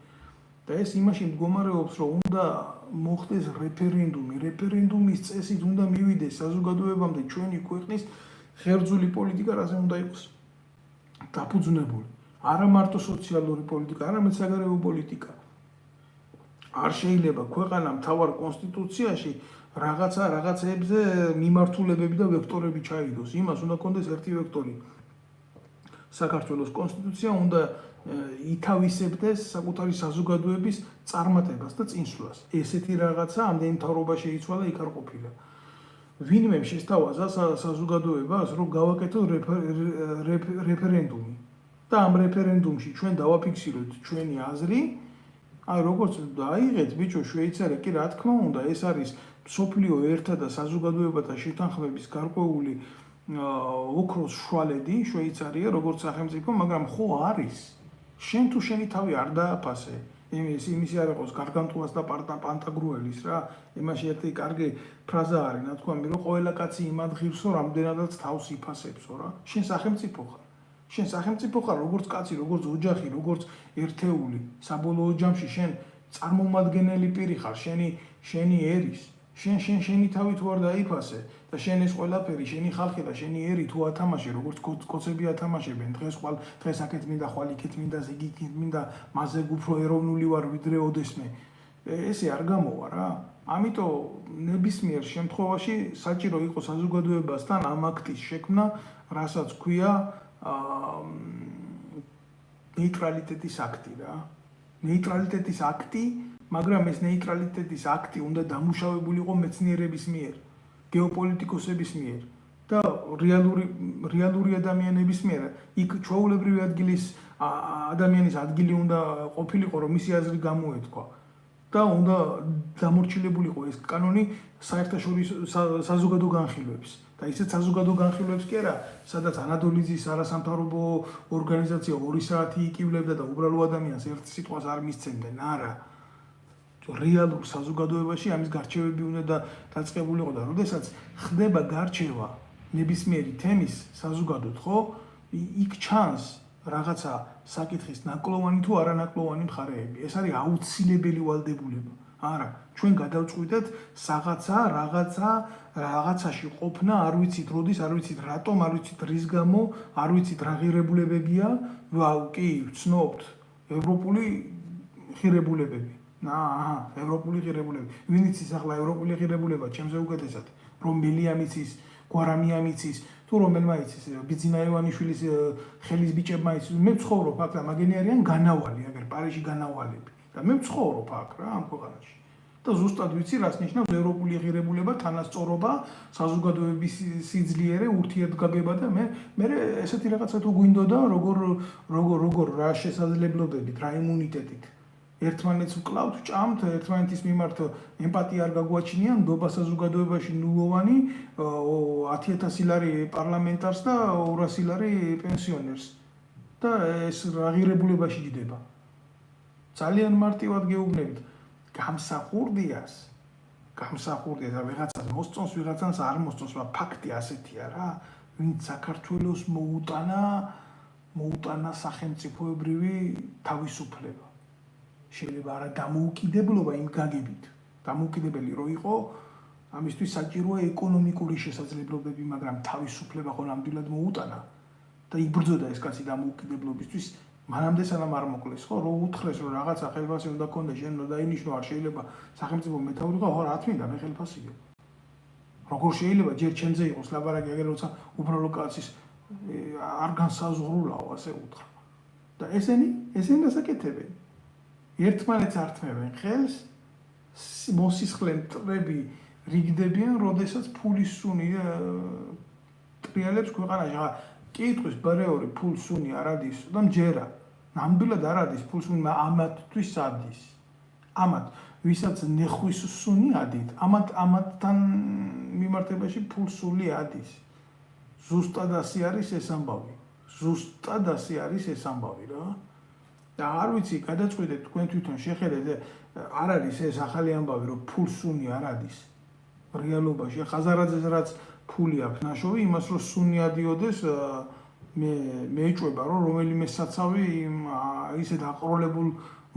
და ეს იმაში მდგომარეობს, რომ უნდა მოხდეს რეფერენდუმი, რეფერენდუმის წესით უნდა მივიდეს საზოგადოებამდე ჩვენი ქვეყნის ღერძული პოლიტიკა, რაზე უნდა იყოს დაფუძნებული. არა მარტო სოციალური პოლიტიკა, არამედ საგარეო პოლიტიკა. არ შეიძლება ქვეყანა მთავარ კონსტიტუციაში რაღაცეებზე მიმართულებები და ვექტორები ჩაიდოს. იმას უნდა კონდეს ერთი ვექტორი. საქართველოს კონსტიტუცია უნდა ითავისებდეს საკუთარი საზოგადოების წარმატებას და წინსვლას. ესეთი რაღაცა ამდენი მთავრობა შეიცვალა, იქ არ ყოფილა. ვინმე შესთავაზა საზოგადოებას, რომ გავაკეთოთ რეფერენდუმი. და ამ რეფერენდუმში ჩვენ დავაფიქსიროთ ჩვენი აზრი. აი როგორც დაიღეთ ბიჭო შვეიცარია, კი რა თქმა უნდა, ეს არის მსოფლიო ერთა და საზოგადოებათა შეთანხმების გარკვეული ოქროს შუალედი შვეიცარია როგორც სახელმწიფო, მაგრამ ხო არის. შენ თუ შენი თავი არ დააფასე, იმისი არ იყოს გარგანტუას და პანტაგრუელის რა, იმაში ერთი კარგი ფრაზა არის, ნათქვამი, რომ ყველა კაცი იმ ადგილსო, რამდენადაც თავს იფასებსო რა. შენ სახელმწიფო ხარ. შენ სახელმწიფო ხარ, როგორც კაცი, როგორც ოჯახი, როგორც ერთეული. საბოლოო ჯამში შენ წარმომადგენელი პირი ხარ, შენი ერის. შენი თავი თუ არ დაიფასე და შენ ეს ყველაფერი, შენი ხალხი და შენი ერი თუ ათამაშე, როგორც კოცები ათამაშებენ, დღეს აქეთ მინდა, ხვალ იქეთ მინდა, ზიგი იქით მინდა, მასზე უფრო ეროვნული ვარ ვიდრე ოდესმე. ესე არ გამოვა რა. ამიტომ ნებისმიერ შემთხვევაში საჭირო იყო საზოგადოებასთან ამ აქტის შექმნა, რასაც ქვია ნეიტრალიტეტის აქტი რა. ნეიტრალიტეტის აქტი, მაგრამ ეს ნეიტრალიტეტის აქტი უნდა დამუშავებული იყო მეცნიერების მიერ, გეოპოლიტიკოსების მიერ და რეალური ადამიანების მიერ. იქ ჩვეულებრივი ადამიანის ადგილი უნდა ყოფილიყო, რომ მისი აზრი გამოეთქვა და უნდა დამორჩილებულიყო ეს კანონი საერთაშორისო საზოგადო განხილვებს. და ისეთ საზოგადო განხილვებს კი არა, სადაც ანადოლიძის არასამთავრობო ორგანიზაცია 2 საათი იკივლებდა და უბრალო ადამიანს ერთ სიტყვას არ მისცემდნენ, არა. რეალურ საზოგადოებაში ამის გარჩევები უნდა დაწყებულიყო და როდესაც ხდება გარჩევა ნებისმიერი თემის საზოგადოდ, ხო? იქ ჩანს რაღაცა საკითხის ნაკლოვანი თუ არანაკლოვანი მხარეები. ეს არის აუცილებელი ვალდებულება. არა, ჩვენ გადავწყვიტეთ რაღაცაში ყოფნა, არ ვიცით როდის, არ ვიცით რატომ, არ ვიცით რის გამო, არ ვიცით რა ღირებულებებია, კი, ვცნობთ ევროპული ღირებულებები. ევროპული ღირებულება. ვინ იცის ახლა ევროპული ღირებულება, ჩემზე უკეთესად, რომ მელია მიცის, გვარამია მიცის, თუ რომელმა იცის, ბიძინა ივანიშვილის ხელის ბიჭებმა იცის. მე ვცხოვრობ აქ და მაგენი არიან განავალი, აგერ პარიჟი განავალები. და მე ვცხოვრობ აქ რა, ამ ქვეყანაში. და ზუსტად ვიცი, რას ნიშნავს ევროპული ღირებულება, თანასწორობა, საზოგადოების სიძლიერე, ურთიერთგაგება და მე ესეთი რაღაცა თუ გვინდოდა, როგორ რა შესაძლებლობებით, რა იმუნიტეტით. ერთმანეთს ვკლავთ, ჭამთ, ერთმანეთის მიმართ ემპათია არ გაგვაჩინია, ნდობა საზოგადოებაში ნულოვანი, 10,000 ლარი პარლამენტარს და 200 ლარი პენსიონერს. და ეს რა ღირებულებაში ჯდება. ძალიან მარტივად გეუბნებით. გამსახურდიას ვიღაცას მოსწონს, ვიღაცას არ მოსწონს, მაგრამ ფაქტი ასეთია რა, ვინც საქართველოს მოუტანა სახელმწიფოებრივი თავისუფლება. შეიძლება არა დამოუკიდებლობა იმ გაგებით. დამოუკიდებელი რო იყო ამისთვის საჭიროა ეკონომიკური შესაძლებლობები, მაგრამ თავისუფლება ხო ნამდვილად მოუტანა და იბრძოდა ეს კაცი დამოუკიდებლობისთვის. მანამდე სანამ არ მოკლეს, ხო, რო უთხრეს რომ რაღაცა ხელფასი უნდა გქონდეს, შენ უნდა დაინიშნო, არ შეიძლება სახელმწიფო მეთაური ხო, რა თქმა უნდა, ხელფასია. როგორ შეიძლება ჯერ ჩემზე იყოს ლაბარაკი, აგერ როცა უბრალო კაცის არ განსაზღვრულაო, ასე უთხრა. და ესენი დასაკეთებენ. ერთმანეთს ართმევენ ხელს, მოსისხლენ მტრები რიგდებიან, როდესაც ფულის სუნი ტრიალებს ქვეყანაში. კითხვის ბარეორი ფულს სუნი არ ადის და მჯერა. ნამდვილად არ ადის ფულს სუნი, ამათთვის ადის. ამათ ვისაც ნეხვის სუნი ადით, ამათთან მიმართებაში ფულს სული ადის. ზუსტად ასე არის ეს ამბავი. ზუსტად ასე არის ეს ამბავი რა. და არ ვიცი, გადაწყვეტეთ თქვენ თვითონ შეხედეთ, არ არის ეს ახალი ამბავი, რომ ფულს სუნი არ ადის. რეალობაში ხაზარაძეს რაც ფული აქვს ნაშოვი, იმას რომ სუნი ადიოდეს, მე ეჭვება რომ რომელიმე საცავი ისეთ აყროლებულ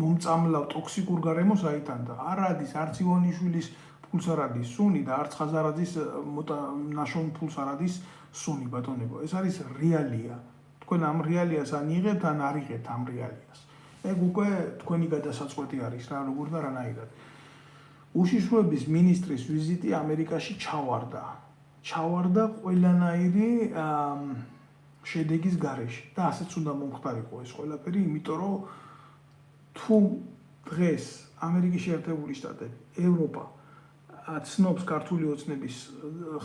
მომწამლავ ტოქსიკურ გარემოს აიტანდა. არ ადის არც ივანიშვილის ფულს არ ადის სუნი და არც ხაზარაძის ნაშოვნ ფულს არ ადის სუნი ბატონებო. ეს არის რეალია. თქვენ ამ რეალიას ან იღებთ, ან არ იღებთ ამ რეალიას. ეგ უკვე თქვენი გადასაწყვეტი არის რა, როგორ და რანაირად. უშიშროების მინისტრის ვიზიტი ამერიკაში ჩავარდა ყველანაირი შედეგის გარეშე და ასეც უნდა მომხდარიყო ეს ყველაფერი, იმიტომ რომ თუ დღეს ამერიკის შეერთებული შტატები, ევროპა ცნობს ქართული ოცნების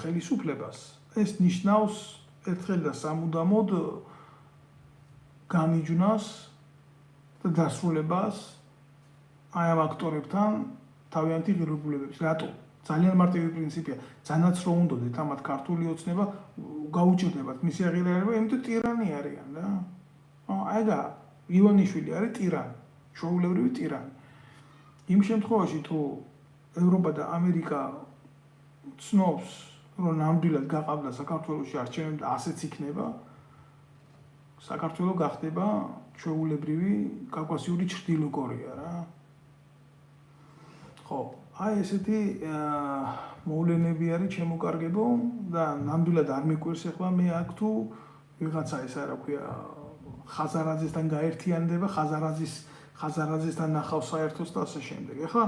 ხელისუფლებას, ეს ნიშნავს ერთხელ და სამუდამოდ გამიჯვნას და დასრულებას აი ამ აქტორებთან თავიანთი ღირებულებების. რატო? ძალიან მარტივი პრინციპია. ძალაც რო უნდოდეთ ამათ ქართული ოცნება გაუჭირდებათ მისი აღიარება, იმიტომ ტირანი არიან რა. აიგა ივანიშვილი არის ტირანი, ჩვეულებრივი ტირანი. იმ შემთხვევაში თუ ევროპა და ამერიკა ცნობს, რომ ნამდვილად გაყავდა საქართველოში არჩევნები და ასეც იქნება, საქართველო გახდება ჩვეულებრივი კავკასიური ჩრდილო კორეა რა. ხო, აი ესეთი მოვლენები არის შემოკარგებო და ნამდვილად არ მიკვირს ახლა მე აქ თუ ვიღაცა ეს რა ქვია ხაზარაძესთან გაერთიანდება, ხაზარაძესთან ნახავს საერთოს და ასე შემდეგ. ახლა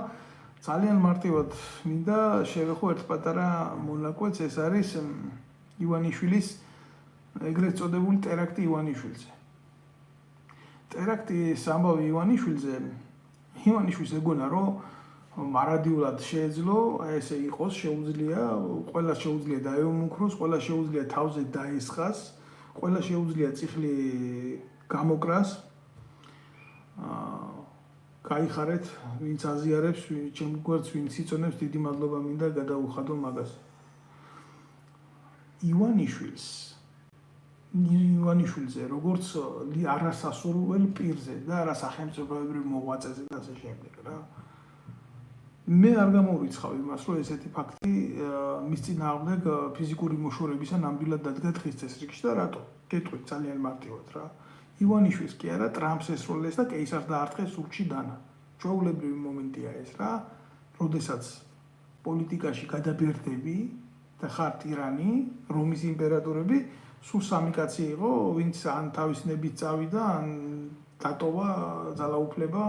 ძალიან მარტივად მინდა შევეხო ერთ პატარა მონაკვეთს, ეს არის ივანიშვილის ეგრეთ წოდებული ტერაქტი ივანიშვილზე. ტერაქტის ამბავი ივანიშვილს ეგონა რომ მარადიულად შეეძლო, ესე იყოს, ყველა შეუძლია დაეუმუქროს, ყველა შეუძლია თავზე დაესხას, ყველა შეუძლია წიხლი გამოკრას. გაიხარეთ, ვინც აზიარებს, ჩემ გვერდს ვინც იწონებს, დიდი მადლობა მინდა გადაუხადო მაგას. ივანიშვილზე, როგორც არასასურველ პირზე და არასახელმწიფოებრივ მოღვაწეზე და ასე შემდეგ რა. მე არ გამოვიცხავ იმას, რომ ესეთი ფაქტი მის წინააღმდეგ ფიზიკური მოშორებისა ნამდვილად დადგა დღის წესრიგში და რატო? გეტყვით ძალიან მარტივად რა. ივანიშვილს კი არა, ტრამპს ესროლეს და კეისარს დაარტყეს სურგში დანა. ჩვეულებრივი მომენტია ეს რა, როდესაც პოლიტიკაში გადაბერდები და ხარ ტირანი, რომის იმპერატორები, სულ სამი კაცი იყო, ვინც ან თავის ნებით წავიდა, ან დატოვა ძალაუფლება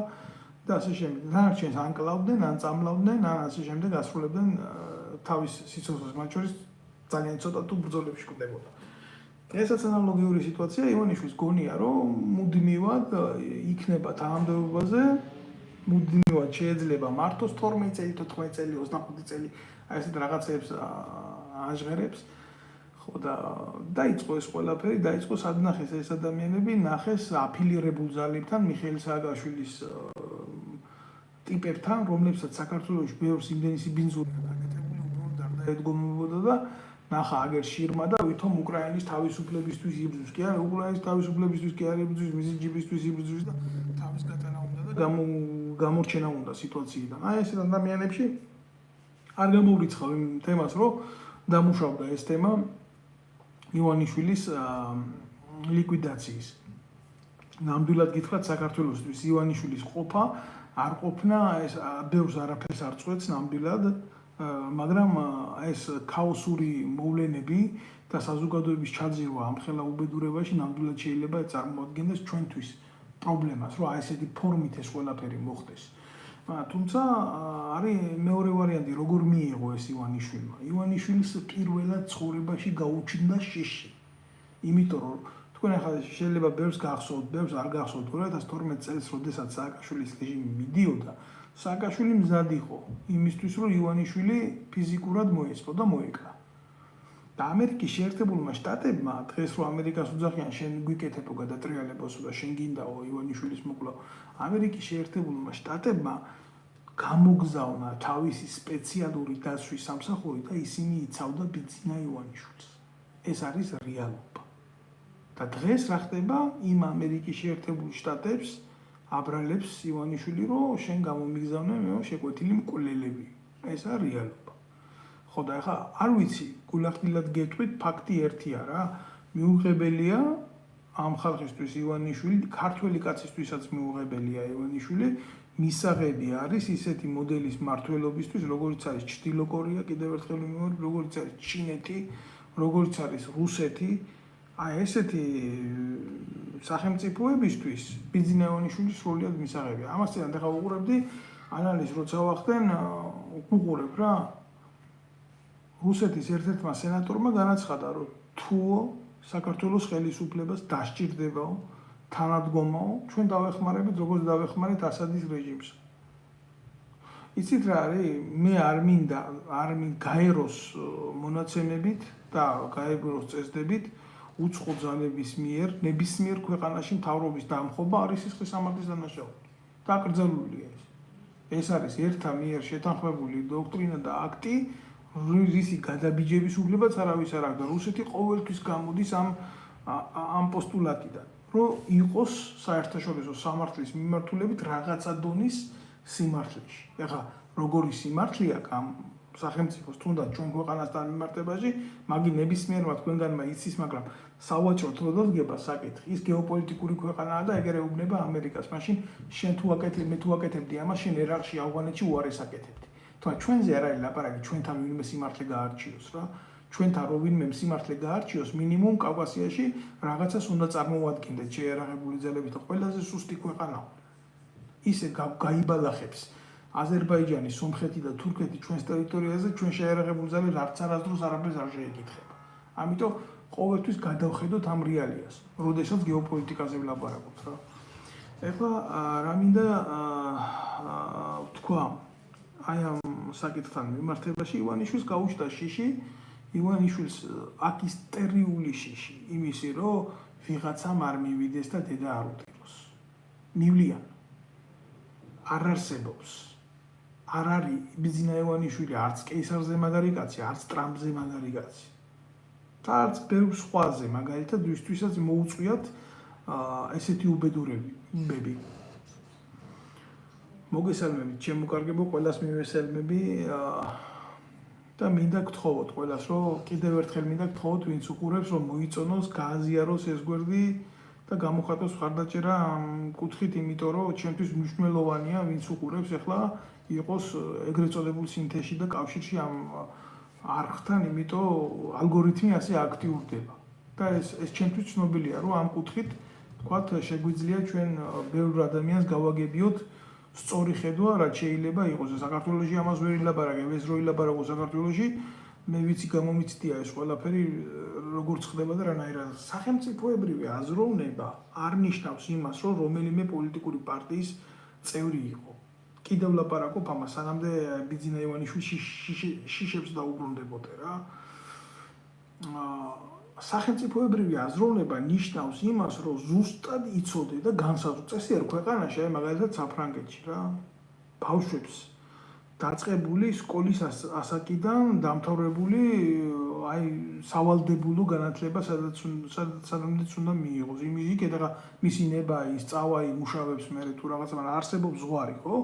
და ასე შემდეგ. დანარჩენს ან კლავდნენ, ან წამლავდნენ, ან ასე შემდეგ ასრულებდნენ თავის სიცოცხლეს, მათ შორის ძალიან ცოტა თუ ბრძოლებში კვდებოდა. ესაც ანალოგიური სიტუაცია ივანიშვილს გონია, რომ მუდმივად იქნება თანამდებობაზე, მუდმივად შეიძლება მართოს 12 წელი, 14 წელი, 25 წელი, აი ესეთ რაღაცებს აჟღერებს. ხო და დაიწყო ეს ყველაფერი, დაიწყო სად ნახეს ეს ადამიანები, ნახეს აფილირებულ ძალებთან, მიხეილ სააკაშვილის ტიპებთან, რომლებსაც საქართველოში ბევრს იმდენი სიბინძური აკეთებული, უბრალოდ არ დაედგომებოდა და ნახა აგერ შირმა და ვითომ უკრაინის თავისუფლებისთვის იბრძვის. კი არა, უკრაინის თავისუფლებისთვის კი არ იბრძვის, მისი ჯიბისთვის იბრძვის და თავის გატანა უნდა და გამორჩენა უნდა სიტუაციიდან. აი ესეთ ადამიანებში არ გამოვრიცხავ იმ თემას, რომ დამუშავდა ეს თემა ივანიშვილის ლიკვიდაციის. ნამდვილად გითხრათ, საქართველოსთვის ივანიშვილის ყოფა არ ყოფნა, ეს ბევრს არაფერს არ წყვეტს ნამდვილად. მაგრამ ეს ქაოსური მოვლენები და საზოგადოების ჩაძირვა ამ ხელა უბედურებაში ნამდვილად შეიძლება წარმოადგენდეს ჩვენთვის პრობლემას, რომ აი ესეთი ფორმით ეს ყველაფერი მოხდეს. თუმცა არის მეორე ვარიანტი, როგორ მიიღო ეს ივანიშვილმა. ივანიშვილის პირველად ცხოვრებაში გაუჩნდა შიში. იმიტომ რომ თქვენ ახლა შეიძლება ბევრს გახსოვთ, ბევრს არ გახსოვთ 2012 წელს, როდესაც სააკაშვილის რეჟიმი მიდიოდა, სააკაშვილი მზად იყო იმისთვის, რომ ივანიშვილი ფიზიკურად მოეწყო და მოეკრა. და ამერიკის შეერთებულმა შტატებმა დღეს რომ ამერიკას უძახიან შენ გვიკეთებო გადატრიალებოსო და შენ გინდაო ივანიშვილის მოკლა, ამერიკის შეერთებულმა შტატებმა გამოგზავნა თავისი სპეციალური დაცვის სამსახური და ისინი იცავდა ბიძინა ივანიშვილს. ეს არის რეალობა. და დღეს რა ხდება იმ ამერიკის შეერთებულ შტატებს აბრალებს ივანიშვილი, რომ შენ გამომიგზავნე მე შეკვეთილი მკვლელები. ეს არის რეალობა. ხო და ახლა არ ვიცი, გულახდილად გეტყვით, ფაქტი ერთია რა. მიუღებელია ამ ხალხისთვის ივანიშვილი, ქართველი კაცისთვისაც მიუღებელია ივანიშვილი, მისაღები არის ისეთი მოდელის მმართველობისთვის, როგორც არის ჩრდილო კორეა, კიდევ ერთხელ ვიმეორებ, როგორც არის ჩინეთი, როგორც არის რუსეთი. აი ესეთი სახელმწიფოებისთვის ბიძინა ივანიშვილი სრულიად მისაღებია. ამასთან ახლა უყურებდი ანალიზს, როცა ვახდენ, უყურებ რა. რუსეთის ერთ-ერთმა სენატორმა განაცხადა, რომ თუ საქართველოს ხელისუფლებას დასჭირდებაო, თანადგომაო, ჩვენ დავეხმარებით, როგორც დავეხმარეთ ასადის რეჟიმს. იცით რა არის? მე არ მინდა გაეროს მონაცემებით და გაეროს წესდებით უცხო ძალების მიერ ნებისმიერ ქვეყანაში მთავრობის დამხობა არის სისხლის სამართლის დანაშაული. დაკრძალულია ეს. ეს არის ერთა მიერ შეთანხმებული დოქტრინა და აქტი, რისი გადაბიჯების უფლებაც არავის არ აქვს და რუსეთი ყოველთვის გამოდის ამ პოსტულატიდან, რომ იყოს საერთაშორისო სამართლის მიმართულებით რაღაცა დონის სიმართლეში. ეხლა როგორი სიმართლეა ამ სახელმწიფოს თუნდაც ჩვენ ქვეყანასთან მიმართებაში, მაგი ნებისმიერმა თქვენგანმა იცის, მაგრამ სავაჭროდ რო დადგება საკითხი, ის გეოპოლიტიკური ქვეყანაა და ეგრე უბნება ამერიკას. მაშინ შენ თუ აკეთებ, მე თუ აკეთებდი ამას, შენ ერარქში ავღანეთში უარეს აკეთებდი. თუმცა ჩვენზე არ არის ლაპარაკი, ჩვენთან ვინმე სიმართლე გაარჩიოს რა. ჩვენთან რო ვინმე სიმართლე გაარჩიოს, მინიმუმ კავკასიაში რაღაცას უნდა წარმოვადგინდეთ შეერაღებული ძალებით და ყველაზე სუსტი ქვეყანა. ისე გაიბალახებს აზერბაიჯანი, სომხეთი და თურქეთი ჩვენს ტერიტორიაზე, ჩვენ შეერაღებული ძალები არც არასდროს არაფერს არ შეეკითხება. ამიტომ ყოველთვის გადავხედოთ ამ რეალიას, როდესაც გეოპოლიტიკაზე ვლაპარაკობთ რა. ეხლა რა მინდა თქვა აი ამ საკითხთან მიმართებაში ივანიშვილს გაუჩნდა შიში, ივანიშვილს აქ ისტერიული შიში, იმისი რომ ვიღაცამ არ მივიდეს და დედა არ უტიროს. მივლიან. არ არსებობს. არ არის ბიძინა ივანიშვილი არც კეისარზე მაგარი კაცი, არც ტრამპზე მაგარი კაცი. და არც ბევრ სხვაზე, მაგალითად, ვისთვისაც მოუწვიათ ესეთი უბედურებები. მოგესალმებით, ჩემო კარგებო, ყველას მივესალმები და მინდა გთხოვოთ ყველას, რომ კიდევ ერთხელ მინდა გთხოვოთ, ვინც უყურებს, რომ მოიწონოს, გააზიაროს ეს გვერდი და გამოხატოს მხარდაჭერა ამ კუთხით, იმიტომ რომ ჩემთვის მნიშვნელოვანია, ვინც უყურებს, ახლა იყოს ეგრეთ წოდებულ სინთეზში და კავშირში ამ არხთან, იმიტომ ალგორითმი ასე აქტიურდება. და ეს ჩემთვის ცნობილია, რომ ამ კუთხით, თქვათ, შეგვიძლია ჩვენ ბევრ ადამიანს გავაგებიოთ სწორი ხედვა, რაც შეიძლება იყოს. საქართველოში ამას ვერ ილაპარაკებ, ეს რო ილაპარაკო საქართველოში, მე ვიცი გამომიცდია ეს ყველაფერი როგორც ხდება და რანაირად. სახელმწიფოებრივი აზროვნება არ ნიშნავს იმას, რომ რომელიმე პოლიტიკური პარტიის წევრი იყო. კიდევ ვლაპარაკობ ამას, სანამდე ბიძინა ივანიშვილი შიშებს დაუბრუნდებოდა რა. სახელმწიფოებრივი აზროვნება ნიშნავს იმას, რომ ზუსტად იცოდე და განსაზღვრე წესიერ ქვეყანაში, აი მაგალითად საფრანგეთში რა, ბავშვებს დაწყებული სკოლის ასაკიდან დამთავრებული აი სავალდებულო განათლება სადაც უნდა მიიღოს. იქეთ ახლა მისი ნება, ის წავა იმუშავებს მე თუ რაღაცა, მაგრამ არსებობს ზღვარი, ხო?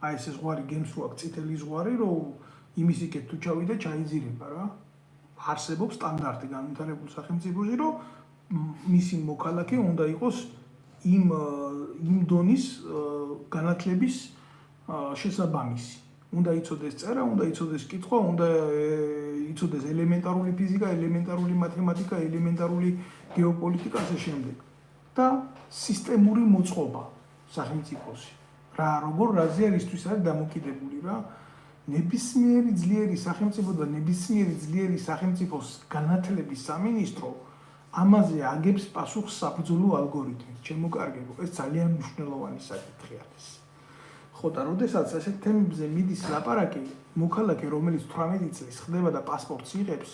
აი ეს ზღვარი გემს რო აქვს წითელი ზღვარი, რომ იმის იქეთ თუ ჩავიდა, ჩაიძირება რა. არსებობს სტანდარტი განვითარებულ სახელმწიფოში, რომ მისი მოქალაქე უნდა იყოს იმ დონის განათლების შესაბამისი. უნდა იცოდეს წერა, უნდა იცოდეს კითხვა, უნდა იცოდეს ელემენტარული ფიზიკა, ელემენტარული მათემატიკა, ელემენტარული გეოპოლიტიკა ასე შემდეგ. და სისტემური მოწყობა სახელმწიფოსი. რა როგორ რაზე არისთვის არის დამოკიდებული რა? ნებისმიერი ძლიერი სახელმწიფო და ნებისმიერი ძლიერი სახელმწიფოს განათლების სამინისტრო ამაზე აგებს პასუხს საბრძოლო ალგორითმით. ჩემოკარგებო, ეს ძალიან მნიშვნელოვანი საკითხი არის. ხო და როდესაც ასეთ თემებზე მიდის ლაპარაკი, მოქალაქე, რომელიც 18 წლის ხდება და პასპორტს იღებს,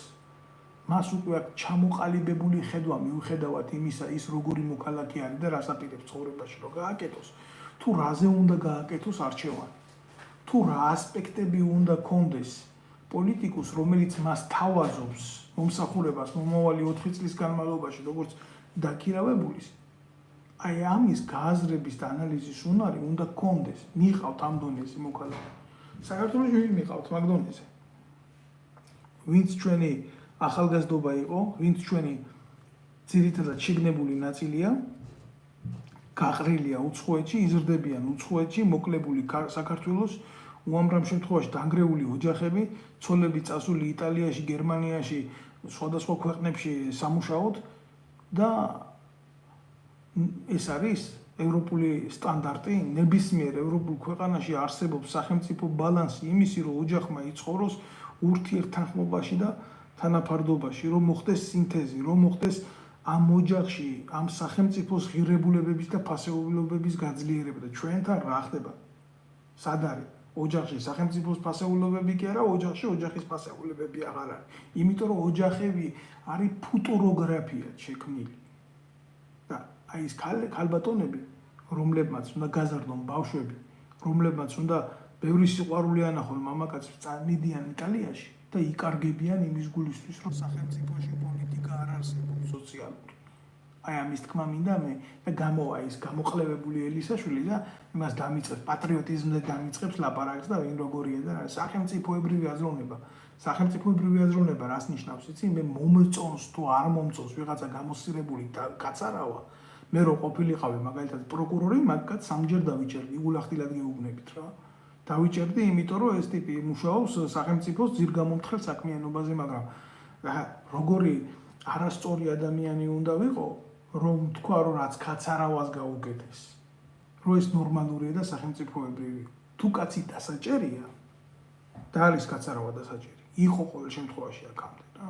მას უკვე აქვს ჩამოყალიბებული ხედვა მიუხედავად იმისა, ის როგორი მოქალაქე არის და რას აპირებს ცხოვრებაში რომ გააკეთოს, თუ რაზე უნდა გააკეთოს არჩევანი. თუ რა ასპექტები უნდა კონდეს პოლიტიკოს, რომელიც მას თავაზობს მომსახურებას მომავალი 4 წლის განმავლობაში, როგორც დაქირავებულის, აი ამის გააზრების და ანალიზის უნარი უნდა კონდეს, მიყავთ ამ დონეზე მოქალაქე. საქართველოში ვინ მიყავთ მაგ დონეზე? ვინც ჩვენი ახალგაზრდობა იყო, ვინც ჩვენი ძირითადად შეგნებული ნაწილია, გაყრილია უცხოეთში, იზრდებიან უცხოეთში, მოკლებული საქართველოს, უამრავ შემთხვევაში დანგრეული ოჯახები, ცოლები წასული იტალიაში, გერმანიაში, სხვადასხვა ქვეყნებში სამუშაოდ და ეს არის ევროპული სტანდარტი, ნებისმიერ ევროპულ ქვეყანაში არსებობს სახელმწიფო ბალანსი იმისი, რომ ოჯახმა იცხოვროს ურთიერთთანხმობაში და თანაფარდობაში, რომ მოხდეს სინთეზი, რომ მოხდეს ამ ოჯახში, ამ სახელმწიფოს ღირებულებების და ფასეულობების გაძლიერება და ჩვენთან რა ხდება? სად არის? ოჯახში სახელმწიფოს ფასეულობები კი არა, ოჯახში ოჯახის ფასეულობები აღარ არის. იმიტომ რომ ოჯახები არის ფუტუროგრაფიად შექმნილი. და აი ეს ქალბატონები, რომლებმაც უნდა გაზარდონ ბავშვები, რომლებმაც უნდა ბევრი სიყვარული ანახონ მამაკაცებს, წამიდიან იტალიაში და იკარგებიან იმის გულისთვის, რომ სახელმწიფოში პოლიტიკა არ არსებობს სოციალური. აი ამის თქმა მინდა მე და გამოვა ის გამოყლევებული ელისაშვილი და იმას დამიწყებს პატრიოტიზმზე დამიწყებს ლაპარაკს და ვინ როგორია და სახელმწიფოებრივი აზროვნება. სახელმწიფოებრივი აზროვნება რას ნიშნავს იცი? მე მომწონს თუ არ მომწონს ვიღაცა გამოსწირებული კაცარავა, მე რო ყოფილიყავი მაგალითად პროკურორი, მაგკაც სამჯერ დავიჭერდი, იგულახდილად გეუბნებით რა. დავიჭერდი, იმიტომ რომ ეს ტიპი მუშაობს სახელმწიფოს ძირგამომთხელ საქმიანობაზე, მაგრამ როგორი არასწორი ადამიანი უნდა ვიყო, რომ თქვა რომ რაც კაცარავას გაუკეთეს. რომ ეს ნორმალურია და სახელმწიფოებრივი. თუ კაცი დასაჭერია და არის კაცარავა დასაჭერი, იყო ყოველ შემთხვევაში აქამდე რა.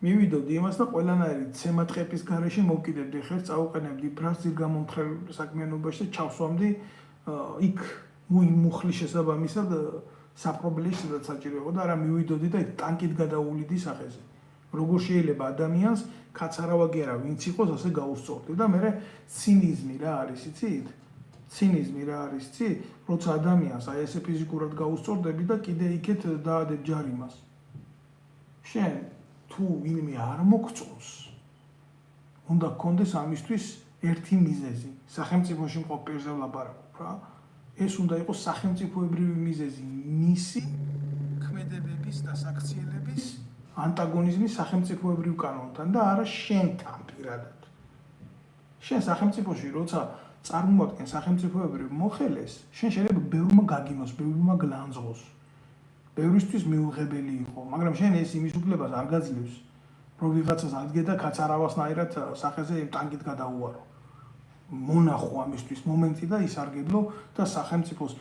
მივიდოდი იმას და ყველანაირი ცემატყეპის გარეშე მოვკიდებდი ხერს, წაუყენებდი ფრას ძირგამომთხელ საქმიანობაში და ჩავსვამდი იქ მუხლის შესაბამისად საპრობლემო სადაც საჭირო იყო და არა მივიდოდი და ტანკით გადაუვლიდი სახეზე. როგორ შეიძლება ადამიანს კაცარავა კი არა ვინც იყოს ასე გაუსწორდი და მე ცინიზმი რა არის იცით? ცინიზმი რა არის იცი? როცა ადამიანს აი ესე ფიზიკურად გაუსწორდები და კიდე იქეთ დაადებ ჯარიმას. შენ თუ ვინმე არ მოგწონს, უნდა გქონდეს ამისთვის ერთი მიზეზი. სახელმწიფოში მყოფ პირზე ვლაპარაკობ რა. ეს უნდა იყოს სახელმწიფოებრივი მიზეზი, მისი ქმედებების და საქციელების ანტაგონიზმი სახელმწიფოებრივ კანონთან და არა შენთან პირადად. შენ სახელმწიფოში როცა წარმოადგენს სახელმწიფოებრივ მოხელეს, შენ შეიძლება ბევრმა გაგიმოს, ბევრმა გლანძღოს. ბევრისთვის მიუღებელი იყო, მაგრამ შენ ეს იმის უფლებას არ გაძლევს, რომ ვიღაცას ადგე და კაცარავასნაირად სახეზე ტანკით გადაუვარო. მონახო ამისთვის მომენტი და ისარგებლო და სახელმწიფოს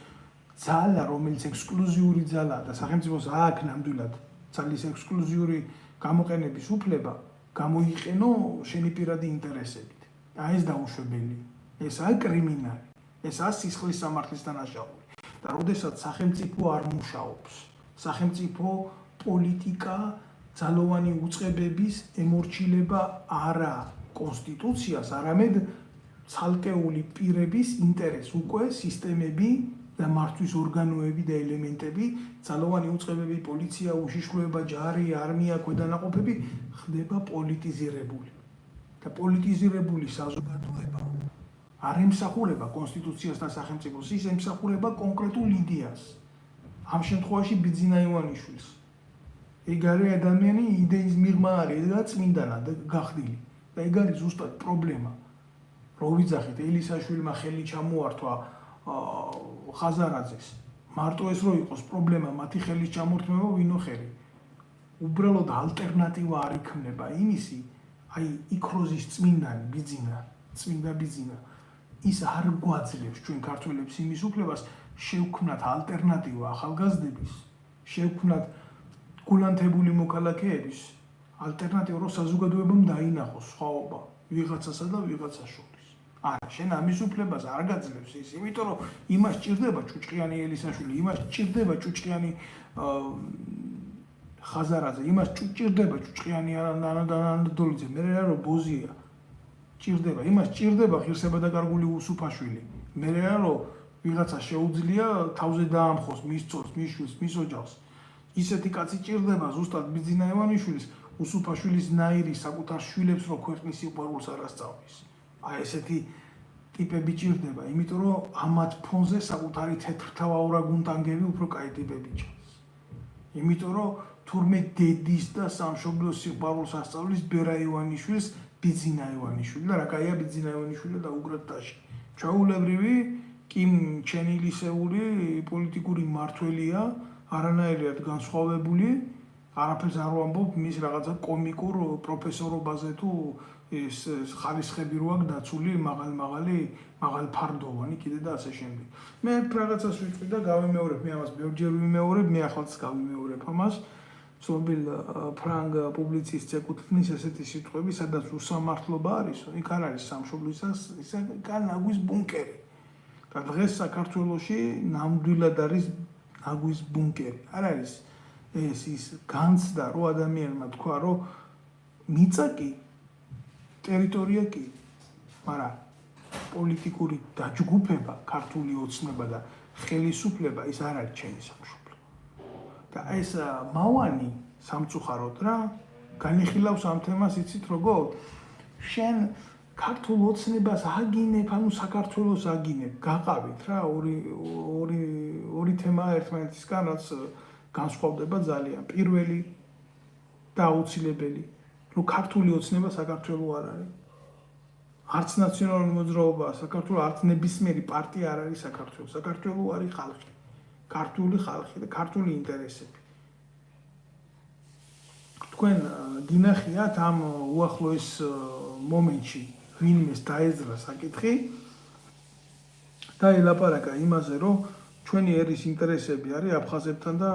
ძალა, რომელიც ექსკლუზიური ძალაა და სახელმწიფოს აქვს ნამდვილად ძალის ექსკლუზიური გამოყენების უფლება, გამოიყენო შენი პირადი ინტერესებით. აი ეს დაუშვებელი. ესაა კრიმინალი. ესაა სისხლის სამართლის დანაშაული. და როდესაც სახელმწიფო არ მუშაობს, სახელმწიფო პოლიტიკა, ძალოვანი უწყებების ემორჩილება არა კონსტიტუციას, არამედ ცალკეული პირების ინტერესს უკვე სისტემები და მართვის ორგანოები და ელემენტები, ძალოვანი უწყებები, პოლიცია, უშიშროება, ჯარი, არმია, ქვედანაყოფები ხდება პოლიტიზირებული. და პოლიტიზირებული საზოგადოება არ ემსახურება კონსტიტუციას და სახელმწიფოს, ის ემსახურება კონკრეტულ იდეას. ამ შემთხვევაში ბიძინა ივანიშვილს. ეგ არის ადამიანი იდეის მიღმა არის, და წმინდანად გახდილი. და ეგ არის ზუსტად პრობლემა. რო ვიძახით ელისაშვილმა ხელი ჩამოართვა ხაზარაძეს, მარტო ეს რო იყოს პრობლემა მათი ხელის ჩამორთმევა ვინო ხერი. უბრალოდ ალტერნატივა არ იქმნება იმისი, აი იქროზის წმინდანი ბიძინა ის არ გვაძლევს ჩვენ ქართველებს იმის უფლებას შევქმნათ ალტერნატივა ახალგაზრდების, შევქმნათ გულანთებული მოქალაქეების ალტერნატივა, რომ საზოგადოებამ დაინახოს სხვაობა ვიღაცასა და ვიღაცას შორის. არა, შენ ამის უფლებას არ გაძლევს ის, იმიტომ რომ იმას ჭირდება ჭუჭყიანი ელისაშვილი, იმას ჭირდება ჭუჭყიანი ხაზარაძე, იმას ჭირდება ჭუჭყიანი ანადოლიძე, მე რა რომ ბოზია ჭირდება, იმას ჭირდება ღირსებადაკარგული უსუფაშვილი, მე რა რომ ვიღაცა შეუძლია თავზე დაამხოს მის წორს, მის შვილს, მის ოჯახს. ისეთი კაცი ჭირდება ზუსტად ბიძინა ივანიშვილის, უსუფაშვილის ნაირი საკუთარ შვილებს რო ქვეყნის სიყვარულს არ ასწავლის. აი ესეთი ტიპები ჭირდება, იმიტომ რომ ამათ ფონზე საკუთარი თეთრთავაურა გუნტანგები უფრო კაი ტიპები ჭირს. იმიტომ რომ თურმე დედის და სამშობლოს სიყვარულს ასწავლის ბერა ივანიშვილს ბიძინა ივანიშვილი და რა კაია ბიძინა ივანიშვილი და უგრად ტაში. ჩვეულებრივი კიმ ჩენილისეული პოლიტიკური მმართველია, არანაირად განსხვავებული, არაფერს არ ვამბობ მის რაღაცა კომიკურ პროფესორობაზე თუ ეს ხარისხები რო აქვს დაცული მაღალ ფარდოვანი კიდე და ასე შემდეგ. მე რაღაცას ვიტყვი და გავიმეორებ, მე ამას ბევრჯერ ვიმეორებ, მე ახალც გავიმეორებ ამას. ცნობილ ფრანგ პუბლიცისტს ეკუთვნის ესეთი სიტყვები, სადაც უსამართლობა არის, იქ არ არის სამშობლოსას, ისე ნაგვის ბუნკერი. და დღეს საქართველოში ნამდვილად არის ნაგვის ბუნკერი. არ არის ეს ის განცდა, რომ ადამიანმა თქვა, რომ მიწა კი, ტერიტორია კი, მაგრამ პოლიტიკური დაჯგუფება, ქართული ოცნება და ხელისუფლება ის არ არის ჩემი სამშობლო. და ეს მავანი სამწუხაროდ რა, განიხილავს ამ თემას, იცით როგორ? შენ ქართულ ოცნებას აგინებ, ანუ საქართველოს აგინებ, გაყავით რა, ორი თემა ერთმანეთისგან, რაც განსხვავდება ძალიან. პირველი და აუცილებელი, რომ ქართული ოცნება საქართველო არ არის. არც ნაციონალური მოძრაობა საქართველო, არც ნებისმიერი პარტია არ არის საქართველო. საქართველო არის ხალხი, ქართული ხალხი და ქართული ინტერესები. თქვენ გინახიათ ამ უახლოეს მომენტში ვინმეს დაეძრა საკითხი და ელაპარაკა იმაზე, რომ ჩვენი ერის ინტერესები არის აფხაზებთან და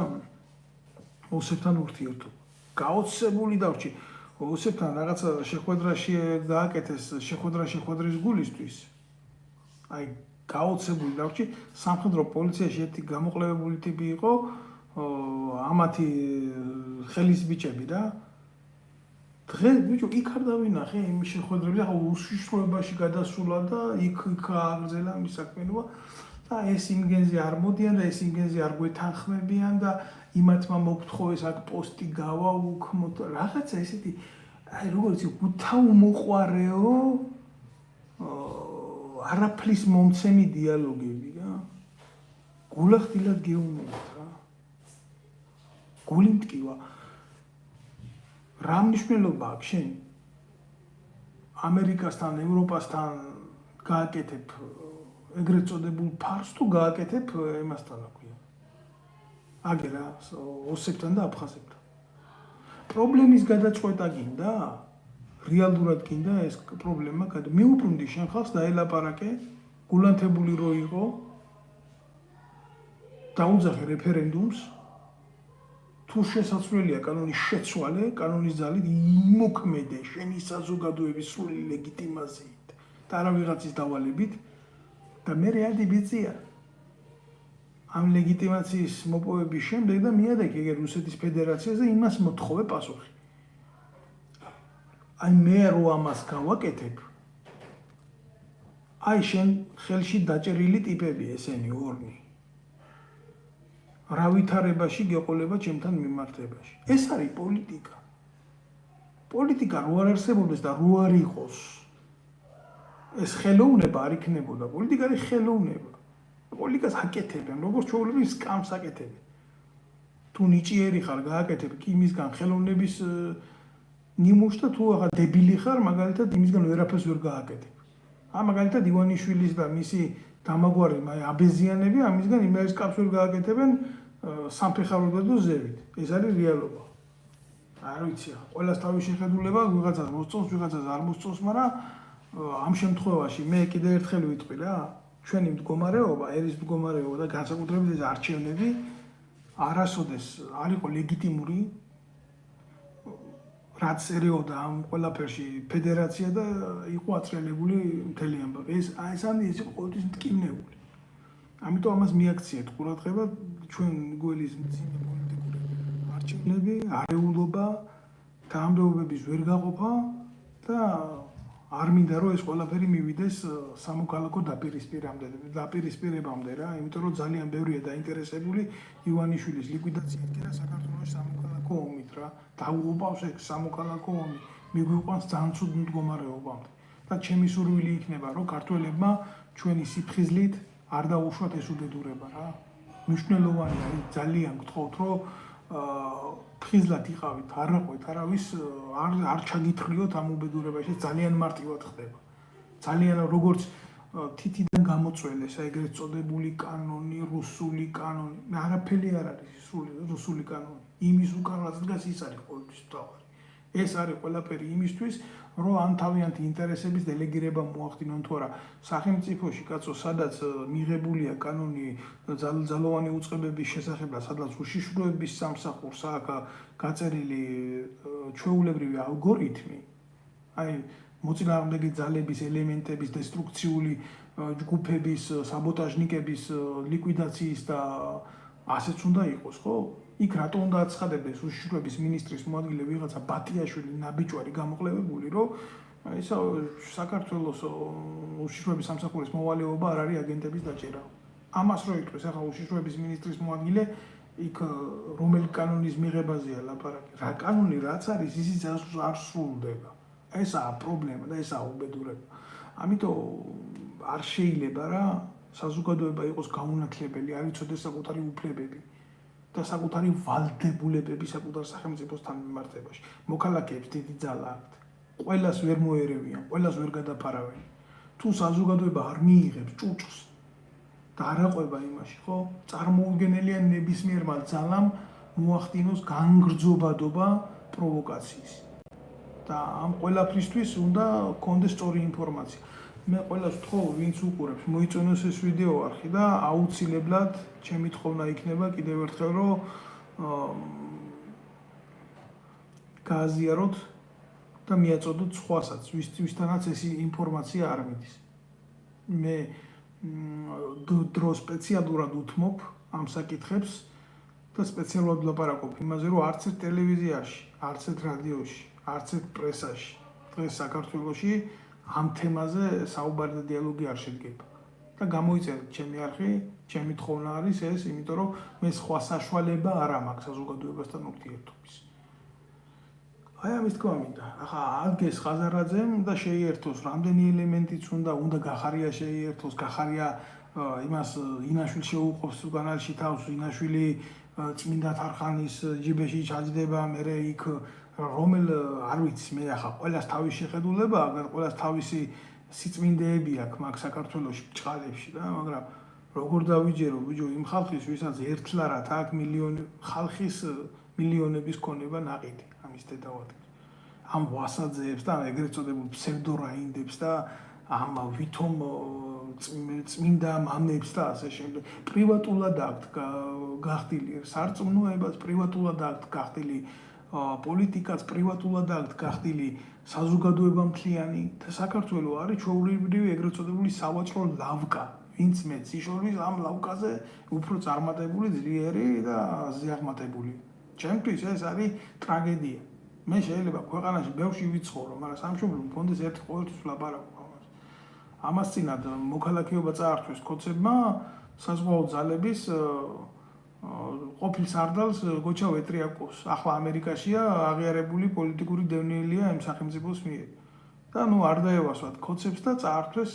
ოსებთან ურთიერთობა. გაოცებული დავრჩი. ოსებთან რაღაცა შეხვედრაში გააკეთეს შეხვედრის გულისთვის. აი, გაოცებული დავრჩი. სამხედრო პოლიციაში ერთი გამოყლებებული ტიპი იყო, ამათი ხელის ბიჭები რა. დღეს ბიჭო, იქ არ დავინახე იმ შეხვედრებში, ახლა უშიშროებაში გადასულა და იქ ააგრძელა მის საქმიანობა. და ეს იმგენზე არ მოდიან და ეს იმგენზე არ გვეთანხმებიან და იმათმა მოგთხოვეს აქ პოსტი გავაუქმოთ რაღაცა ესეთი აი როგორც უთავმოყვარეო არაფრის მომცემი დიალოგები რა გულახდილად გეუბნებათ რა გული მტკივა რა მნიშვნელობა აქვს შენ ამერიკასთან ევროპასთან გააკეთებ ეგრეთ წოდებულ ფარს თუ გააკეთებ ემასთან აქვია. აგერა ოსებთან და აფხაზებთან. პრობლემის გადაწყვეტა გინდა? რეალურად გინდა ეს პრობლემა? მიუბრუნდი შენ ხალხს დაელაპარაკე, გულანთებული რო იყო, დაუძახე რეფერენდუმს, თუ შესაძლებელია კანონის შეცვალე, კანონის ძალით იმოქმედე შენი საზოგადოების სრული ლეგიტიმაციით და არა ვიღაცის დავალებით. და მე რეალდი ბიძია ამ ლეგიტიმაციის მოპოვების შემდეგ და მიადექი ეგერ რუსეთის ფედერაციას და იმას მოთხოვე პასუხი. აი მე რო ამას გავაკეთებ აი შენ ხელში დაჭერილი ტიპები ესენი ორნი. რა ვითარებაში გეყოლება ჩემთან მიმართებაში. ეს არის პოლიტიკა. პოლიტიკა რო არ არსებობდეს და რო არ იყოს ეს ხელოვნება არ იქნებოდა. პოლიტიკა არის ხელოვნება. პოლიტიკას აკეთებენ, როგორც ჩვეულებრივ სკამს აკეთებენ. თუ ნიჭიერი ხარ, გააკეთებ კი იმისგან ხელოვნების ნიმუშს და თუ აღარ დებილი ხარ, მაგალითად იმისგან ვერაფერს ვერ გააკეთებ. მაგალითად ივანიშვილის და მისი დამაგვარი აბეზიანები ამისგან იმერის კაფსული გააკეთებენ სამფეხარო და ზევით. ეს არის რეალობა. არ ვიცი, ყველას თავის შეხედულება, ვიღაცას მოსწონს, ვიღაცას არ მოსწონს, მაგრამ ამ შემთხვევაში მე კიდევ ერთხელ ვიტყვი რა, ჩვენი მდგომარეობა, ერის მდგომარეობა და განსაკუთრებით ეს არჩევნები არასოდეს არ იყო ლეგიტიმური, რაც ერიოდა ამ ყველაფერში ფედერაცია და იყო აწრელებული მთელი ამბავი. ეს იყო ყოველთვის მტკივნეული. ამიტომ ამას მიაქციეთ ყურადღება ჩვენ გველის მძიმე პოლიტიკური არჩევნები, არეულობა, თანამდებობების ვერ გაყოფა და არ მინდა რომ ეს ყველაფერი მივიდეს სამოქალაქო დაპირისპირებამდე რა, იმიტომ რომ ძალიან ბევრია დაინტერესებული ივანიშვილის ლიკვიდაციით და საქართველოს სამოქალაქო ომით რა. დაუღუპავს ეს სამოქალაქო ომი, მიგვიყვანს ძალიან ცუდ მდგომარეობამდე. და ჩემი სურვილი იქნება რომ ქართველებმა ჩვენი სიფხიზლით არ დაუშვათ ეს უბედურება რა. მნიშვნელოვანია, ძალიან გთხოვთ რომ ფხიზლად იყავით, არ რაყვეთ არავის, არ ჩაგითხრიოთ ამ უბედურებაში, ძალიან მარტივად ხდება. ძალიან როგორც თითიდან გამოწველეს ეგრეთ წოდებული კანონი, რუსული კანონი, არაფერი არ არის რუსული კანონი. იმის უკანაც დგას ის არის ყოველთვის მთავარი. ეს არის ყველაფერი იმისთვის, რომ ამ თავიანთი ინტერესების დელეგირება მოახდინონ თუ არა სახელმწიფოში, კაცო, სადაც მიღებულია კანონი ძალოვანი უწყებების შესახებ და სადაც უშიშროების სამსახურს აქვს გაწერილი ჩვეულებრივი ალგორითმი, აი მოწინააღმდეგე ძალების ელემენტების დესტრუქციული ჯგუფების, საბოტაჟნიკების ლიკვიდაციის და ასეც უნდა იყოს, ხო? იქ რატო უნდა აცხადებდეს უშიშროების მინისტრის მოადგილე ვიღაცა ბათიაშვილი ნაბიჯვარი გამოყლებებული, რომ ისა საქართველოს უშიშროების სამსახურის მოვალეობა არ არის აგენტების დაჭერა. ამას რო იტყვის ახლა უშიშროების მინისტრის მოადგილე, იქ რომელი კანონის მიღებაზეა ლაპარაკი. რა კანონი რაც არის, ისიც არ სრულდება. ესაა პრობლემა და ესაა უბედურება. ამიტომ არ შეიძლება რა საზოგადოება იყოს გაუნათლებელი, არ იცოდეს საკუთარი უფლებები. და საკუთარი ვალდებულებები საკუთარ სახელმწიფოსთან მიმართებაში. მოქალაქეებს დიდი ძალა აქვთ. ყველას ვერ მოერევიან, ყველას ვერ გადაფარავენ. თუ საზოგადოება არ მიიღებს ჭუჭს და არ აყვება იმაში, ხო? წარმოუდგენელია ნებისმიერმა ძალამ მოახდინოს განგრძობადობა პროვოკაციის. და ამ ყველაფრისთვის უნდა გქონდეს სწორი ინფორმაცია. მე ყველას ვთხოვ, ვინც უყურებს, მოიწონოს ეს ვიდეო არხი და აუცილებლად ჩემი თხოვნა იქნება კიდევ ერთხელ, რომ გააზიაროთ და მიაწოდოთ სხვასაც, ვისთანაც ეს ინფორმაცია არ მიდის. მე დრო სპეციალურად უთმობ ამ საკითხებს და სპეციალურად ვლაპარაკობ იმაზე, რომ არც ერთ ტელევიზიაში, არც ერთ რადიოში, არც ერთ პრესაში დღეს საქართველოში ამ თემაზე საუბარი და დიალოგი არ შედგება. და გამოიწერეთ ჩემი არხი, ჩემი თხოვნა არის ეს, იმიტომ რომ მე სხვა საშუალება არ მაქვს საზოგადოებასთან ურთიერთობის. აი ამის თქმა მინდა. ახლა ადგეს ხაზარაძემ და შეიერთოს რამდენი ელემენტიც უნდა გახარია შეიერთოს, გახარია იმას ინაშვილ შეუყოფს უკანალში თავს, ინაშვილი წმინდა თარხანის ჯიბეში ჩაჯდება, მერე იქ რომელ არ ვიცი მე ახლა ყველას თავის შეხედულება აქვს, ყველას თავისი სიწმინდეები აქვს მაგ საქართველოში ბჭყალებში და მაგრამ როგორ დავიჯერო ბიჭო იმ ხალხის ვისაც ერთლარად აქვს მილიონი ხალხის მილიონების ქონება ნაყიდი ამის დედავად. ამ ვასაძეებს და ეგრეთ წოდებულ ფსევდორაინდებს და ამ ვითომ წმინდა მამებს და ასე შემდეგ. პრივატულად აქვს გახდილი სარწმუნოებას, პრივატულად აქვს გახდილი პოლიტიკაც, პრივატულად აქვს გახდილი საზოგადოება მთლიანი და საქართველო არის ჩვეულებრივი ეგრეთ წოდებული სავაჭრო ლავკა. ვინც მეც იშოვის ამ ლავკაზე უფრო წარმატებული, ძლიერი და ზიაღმატებული. ჩემთვის ეს არის ტრაგედია. მე შეიძლება ქვეყანაში ბევრში ვიცხოვრო, მაგრამ სამშობლო მქონდეს ერთი ყოველთვის ვლაპარაკობ ამას. ამას წინათ მოქალაქეობა წაართვეს ქოცებმა საზღვაო ძალების ყოფილ სარდალს გოჩა ვეტრიაკოს. ახლა ამერიკაშია აღიარებული პოლიტიკური დევნილია იმ სახელმწიფოს მიერ. და არ დაევასვათ ქოცებს და წაართვეს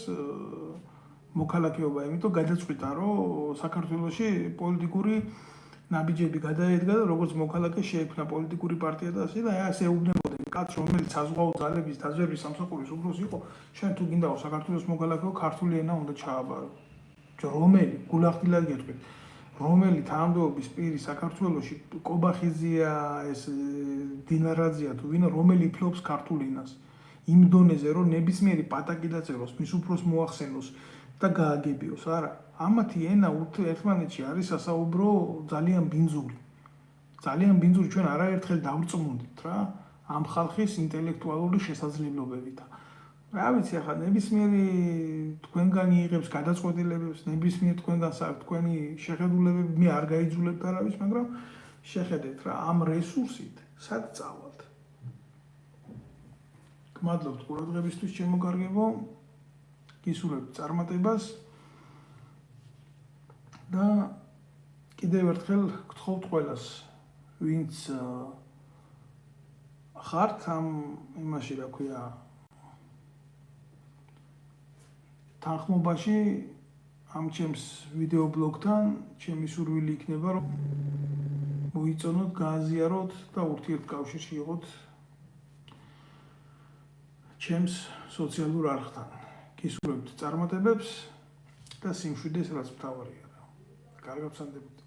მოქალაქეობა, იმიტომ გადაწყვიტა, რომ საქართველოში პოლიტიკური ნაბიჯები გადაედგა და როგორც მოქალაქე შეექმნა პოლიტიკური პარტია და ასე და ეს ეუბნებოდნენ კაცს, რომელიც საზღვაო ძალების დაზვერვის სამსახურის უფროსი იყო, შენ თუ გინდა საქართველოს მოქალაქეო, ქართული ენა უნდა ჩააბარო. რომელი გულახდილად გეტყვით, რომელი თანამდებობის პირი საქართველოში კობახიძეა, ეს დინარაძეა თუ ვინა, რომელი ფლობს ქართულ ენას. იმ დონეზე, რომ ნებისმიერი პატაკი დაწეროს, მის უფროს მოახსენოს და გააგებიოს, არა. ამათი ენა ერთმანეთში არის სასაუბრო ძალიან ბინძური. ძალიან ბინძური, ჩვენ არაერთხელ დავწმუნდით რა, ამ ხალხის ინტელექტუალური შესაძლებლობებით. რა ვიცი, ახლა ნებისმიერი თქვენგანი იღებს გადაწყვეტილებებს, ნებისმიერ თქვენი შეხედულებები მე არ გაიძულებთ არავის, მაგრამ შეხედეთ რა, ამ რესურსით სად წავალთ. გმადლობთ ყურადღებისთვის, ჩემო კარგებო, გისურვებთ წარმატებას და კიდევ ერთხელ გთხოვთ ყველას, ვინც ხართ ამ იმაში, რა ქვია, თანხმობაში ამ ჩემს ვიდეო ბლოგთან, ჩემი სურვილი იქნება, რომ მოიწონოთ, გააზიაროთ და ურთიერთკავშირში იყოთ ჩემს სოციალურ არხთან. გისურვებთ წარმატებებს და სიმშვიდეს, რაც მთავარია. კარგად ვსანდებოდეთ.